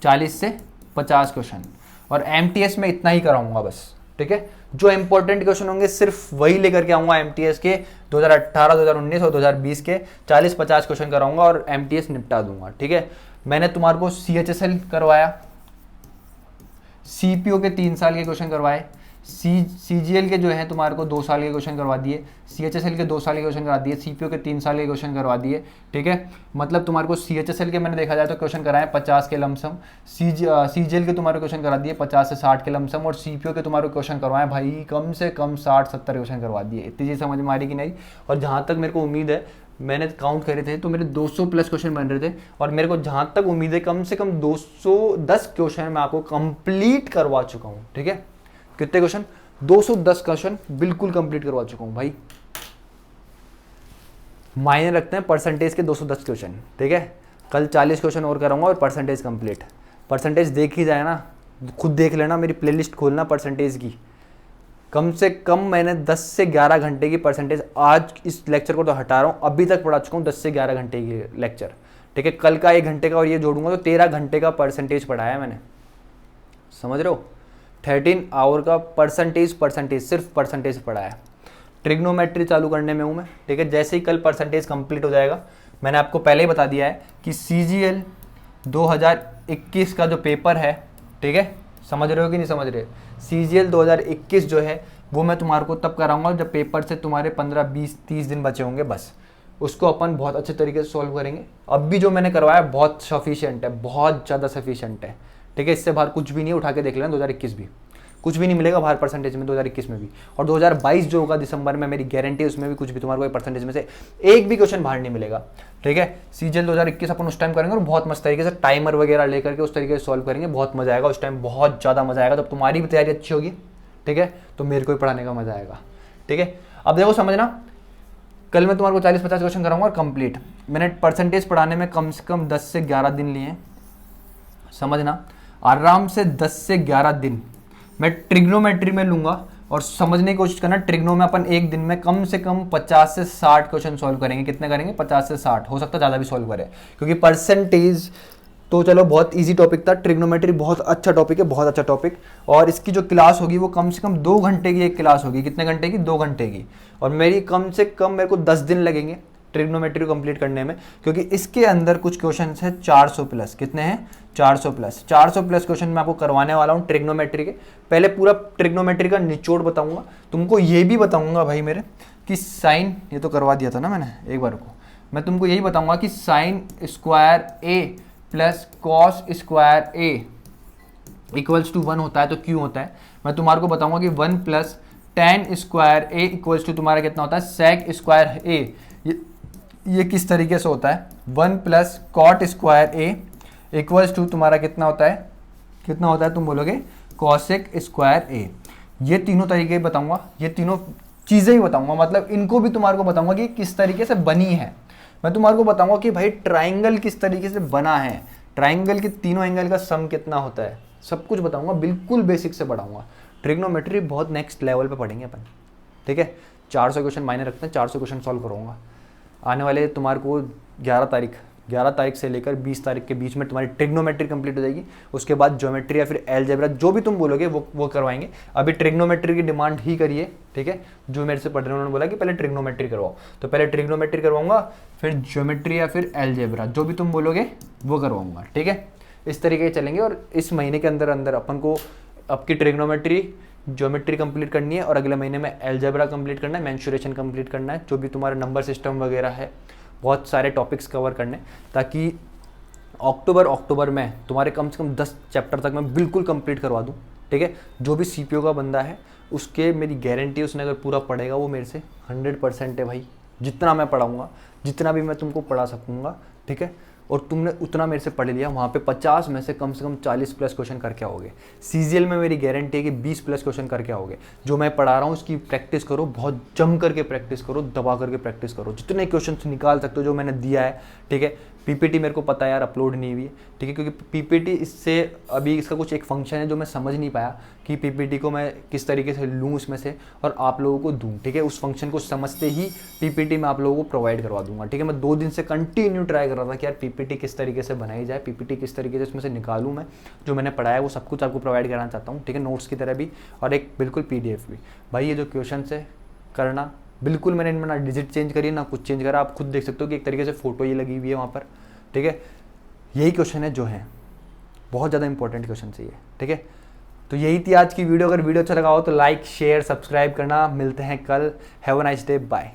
Speaker 1: 40 से 50 क्वेश्चन, और एमटीएस में इतना ही कराऊंगा बस, ठीक है। जो इंपॉर्टेंट क्वेश्चन होंगे सिर्फ वही लेकर के आऊंगा एमटीएस के 2018, 2019 और 2020 के 40-50 क्वेश्चन कराऊंगा और एमटीएस निपटा दूंगा, ठीक है। मैंने तुम्हारे को सीएचएसएल करवाया, सीपीओ के 3 साल के क्वेश्चन करवाए, सीजीएल के जो है तुम्हारे को 2 साल के क्वेश्चन करवा दिए, सीएचएसएल के 2 साल के क्वेश्चन करवा दिए, सीपीओ के 3 साल के क्वेश्चन करवा दिए, ठीक है। मतलब तुम्हारे को सीएचएसएल के मैंने देखा जाए तो क्वेश्चन कराए 50 के लमसम, सीजीएल के तुम्हारे क्वेश्चन करा दिए 50 से 60 के लमसम, और सीपीओ के तुम्हारे क्वेश्चन करवाए भाई कम से कम 60-70 क्वेश्चन करवा दिए। इतनी चीज़ समझ में आ रही कि नहीं? और जहाँ तक मेरे को उम्मीद है, मैंने काउंट करे थे तो मेरे 200 प्लस क्वेश्चन बन रहे थे, और मेरे को जहाँ तक उम्मीद है कम से कम 210 क्वेश्चन मैं आपको कंप्लीट करवा चुका हूँ, ठीक है। कितने क्वेश्चन? 210 क्वेश्चन बिल्कुल कंप्लीट करवा चुका हूँ भाई। मायने रखते हैं परसेंटेज के 210 क्वेश्चन, ठीक है। कल 40 क्वेश्चन और कराऊंगा और परसेंटेज कंप्लीट। परसेंटेज देख ही जाए ना, खुद देख लेना, मेरी प्लेलिस्ट खोलना परसेंटेज की। कम से कम मैंने 10 से 11 घंटे की परसेंटेज, आज इस लेक्चर को तो हटा रहा हूँ, अभी तक पढ़ा चुका हूँ 10 से 11 घंटे की लेक्चर, ठीक है। कल का 1 घंटे का और ये जोड़ूंगा तो 13 घंटे का परसेंटेज पढ़ाया मैंने, समझ रहे हो। 13 आवर का परसेंटेज सिर्फ परसेंटेज पढ़ाया। ट्रिग्नोमेट्री चालू करने में हूँ मैं, ठीक है। जैसे ही कल परसेंटेज कंप्लीट हो जाएगा, मैंने आपको पहले ही बता दिया है कि सीजीएल 2021 का जो पेपर है, ठीक है, समझ रहे हो कि नहीं समझ रहे? सीजीएल 2021 जो है वो मैं तुम्हारे को तब कराऊंगा जब पेपर से तुम्हारे 15, 20, 30 दिन बचे होंगे, बस उसको अपन बहुत अच्छे तरीके से सॉल्व करेंगे। अब भी जो मैंने करवाया बहुत सफिशिएंट है, बहुत ज़्यादा सफिशिएंट है, ठीक है। इससे बाहर कुछ भी नहीं, उठा के देख लेना 2021 भी, कुछ भी नहीं मिलेगा बाहर परसेंटेज में 2021 में भी। और 2022 जो होगा दिसंबर में, मेरी गारंटी है उसमें भी कुछ भी तुम्हारे को परसेंटेज में से एक भी क्वेश्चन बाहर नहीं मिलेगा, ठीक है। सीजीएल 2021 अपन उस टाइम करेंगे और बहुत मस्त तरीके से टाइमर वगैरह लेकर के उस तरीके से सॉल्व करेंगे, बहुत मजा आएगा उस टाइम, बहुत ज़्यादा मजा आएगा। तब तुम्हारी भी तैयारी अच्छी होगी, ठीक है, तो मेरे को भी पढ़ाने का मजा आएगा, ठीक है। अब देखो समझना, कल मैं तुम्हारे को 40-50 क्वेश्चन कराऊंगा और कंप्लीट। मैंने परसेंटेज पढ़ाने में कम से कम 10 से 11 दिन लिए, समझना, आराम से 10 से 11 दिन मैं ट्रिग्नोमेट्री में लूंगा। और समझने की कोशिश करना, ट्रिग्नो में अपन एक दिन में कम से कम 50 से 60 क्वेश्चन सॉल्व करेंगे। कितने करेंगे? 50 से 60, हो सकता है ज़्यादा भी सॉल्व करें, क्योंकि परसेंटेज तो चलो बहुत इजी टॉपिक था, ट्रिग्नोमेट्री बहुत अच्छा टॉपिक है, बहुत अच्छा टॉपिक। और इसकी जो क्लास होगी वो कम से कम 2 घंटे की एक क्लास होगी। कितने घंटे की? 2 घंटे की। और मेरी कम से कम मेरे को 10 दिन लगेंगे ट्रिग्नोमेट्री को कंप्लीट करने में, क्योंकि इसके अंदर कुछ क्वेश्चन है 400 प्लस। कितने हैं? 400 प्लस। 400 प्लस क्वेश्चन मैं आपको करवाने वाला हूँ ट्रिग्नोमेट्री के। पहले पूरा ट्रिग्नोमेट्री का निचोड़ बताऊंगा तुमको, ये भी बताऊंगा भाई मेरे कि साइन, ये तो करवा दिया था ना मैंने एक बार को, मैं तुमको यही बताऊंगा कि sine square A plus cos square A equals to 1 होता है तो क्यों होता है। मैं तुम्हारे को बताऊंगा कि 1 plus tan square A equals to तुम्हारा कितना होता है? Sec square A. ये किस तरीके से होता है? 1 plus cot square A equals to तुम्हारा कितना होता है? कितना होता है तुम बोलोगे? Cosec square A. ये तीनों तरीके बताऊंगा, ये तीनों चीज़ें ही बताऊंगा, मतलब इनको भी तुम्हारे को बताऊंगा कि किस तरीके से बनी है। मैं तुम्हारे को बताऊंगा कि भाई ट्राइंगल किस तरीके से बना है, ट्राइंगल के तीनों एंगल का सम कितना होता है, सब कुछ बताऊंगा, बिल्कुल बेसिक से पढ़ाऊंगा। ट्रिग्नोमेट्री बहुत नेक्स्ट लेवल पे पढ़ेंगे अपन, ठीक है। 400 क्वेश्चन मायने रखते हैं, 400 क्वेश्चन सॉल्व करूँगा आने वाले तुम्हारे को 11 तारीख से लेकर 20 तारीख के बीच में तुम्हारी ट्रिग्नोमेट्री कंप्लीट हो जाएगी। उसके बाद ज्योमेट्री या फिर अलजेब्रा जो भी तुम बोलोगे वो करवाएंगे। अभी ट्रिग्नोमेट्री की डिमांड ही करिए, ठीक है। जो मेरे से पढ़ रहे हैं उन्होंने बोला कि पहले ट्रिग्नोमेट्री करवाओ, तो पहले ट्रिग्नोमेट्री करवाऊंगा, फिर ज्योमेट्री या फिर अलजेब्रा जो भी तुम बोलोगे वो करवाऊंगा, ठीक है। इस तरीके से चलेंगे और इस महीने के अंदर अंदर अपन को आपकी ट्रिग्नोमेट्री, ज्योमेट्री कंप्लीट करनी है और अगले महीने में अलजेब्रा कंप्लीट करना है, मेंसुरेशन कंप्लीट करना है, जो भी तुम्हारा नंबर सिस्टम वगैरह है, बहुत सारे टॉपिक्स कवर करने, ताकि अक्टूबर में तुम्हारे कम से कम 10 चैप्टर तक मैं बिल्कुल कंप्लीट करवा दूं, ठीक है। जो भी सीपीओ का बंदा है उसके मेरी गारंटी, उसने अगर पूरा पढ़ेगा वो मेरे से 100% है भाई। जितना मैं पढ़ाऊँगा, जितना भी मैं तुमको पढ़ा सकूँगा, ठीक है, और तुमने उतना मेरे से पढ़ लिया, वहाँ पे 50 में से कम 40 प्लस क्वेश्चन करके आओगे। सीजीएल में मेरी गारंटी है कि 20 प्लस क्वेश्चन करके आओगे। जो मैं पढ़ा रहा हूँ उसकी प्रैक्टिस करो, बहुत जम करके प्रैक्टिस करो, दबा करके प्रैक्टिस करो, जितने क्वेश्चन निकाल सकते हो जो मैंने दिया है, ठीक है। पीपीटी मेरे को पता है यार अपलोड नहीं हुई है, ठीक है, क्योंकि पीपीटी इससे अभी इसका कुछ एक फंक्शन है जो मैं समझ नहीं पाया कि पीपीटी को मैं किस तरीके से लूँ उसमें से और आप लोगों को दूँ, ठीक है। उस फंक्शन को समझते ही पीपीटी मैं आप लोगों को प्रोवाइड करवा दूंगा, ठीक है। मैं 2 दिन से कंटिन्यू ट्राई कर रहा था कि यार पीपीटी किस तरीके से बनाई जाए, पीपीटी किस तरीके से उसमें से निकालूँ मैं, जो मैंने पढ़ाया है वो सब कुछ आपको प्रोवाइड कराना चाहता हूँ, ठीक है, नोट्स की तरह भी और एक बिल्कुल पीडीएफ भी। भाई ये जो क्वेश्चन है करना, बिल्कुल मैंने इनमें ना डिजिट चेंज करी ना कुछ चेंज करा, आप खुद देख सकते हो कि एक तरीके से फोटो ये लगी हुई है वहाँ पर, ठीक है। यही क्वेश्चन है जो है बहुत ज़्यादा इंपॉर्टेंट क्वेश्चन चाहिए, ठीक है। तो यही थी आज की वीडियो। अगर वीडियो अच्छा लगा हो तो लाइक शेयर सब्सक्राइब करना। मिलते हैं कल। Have a nice day, bye.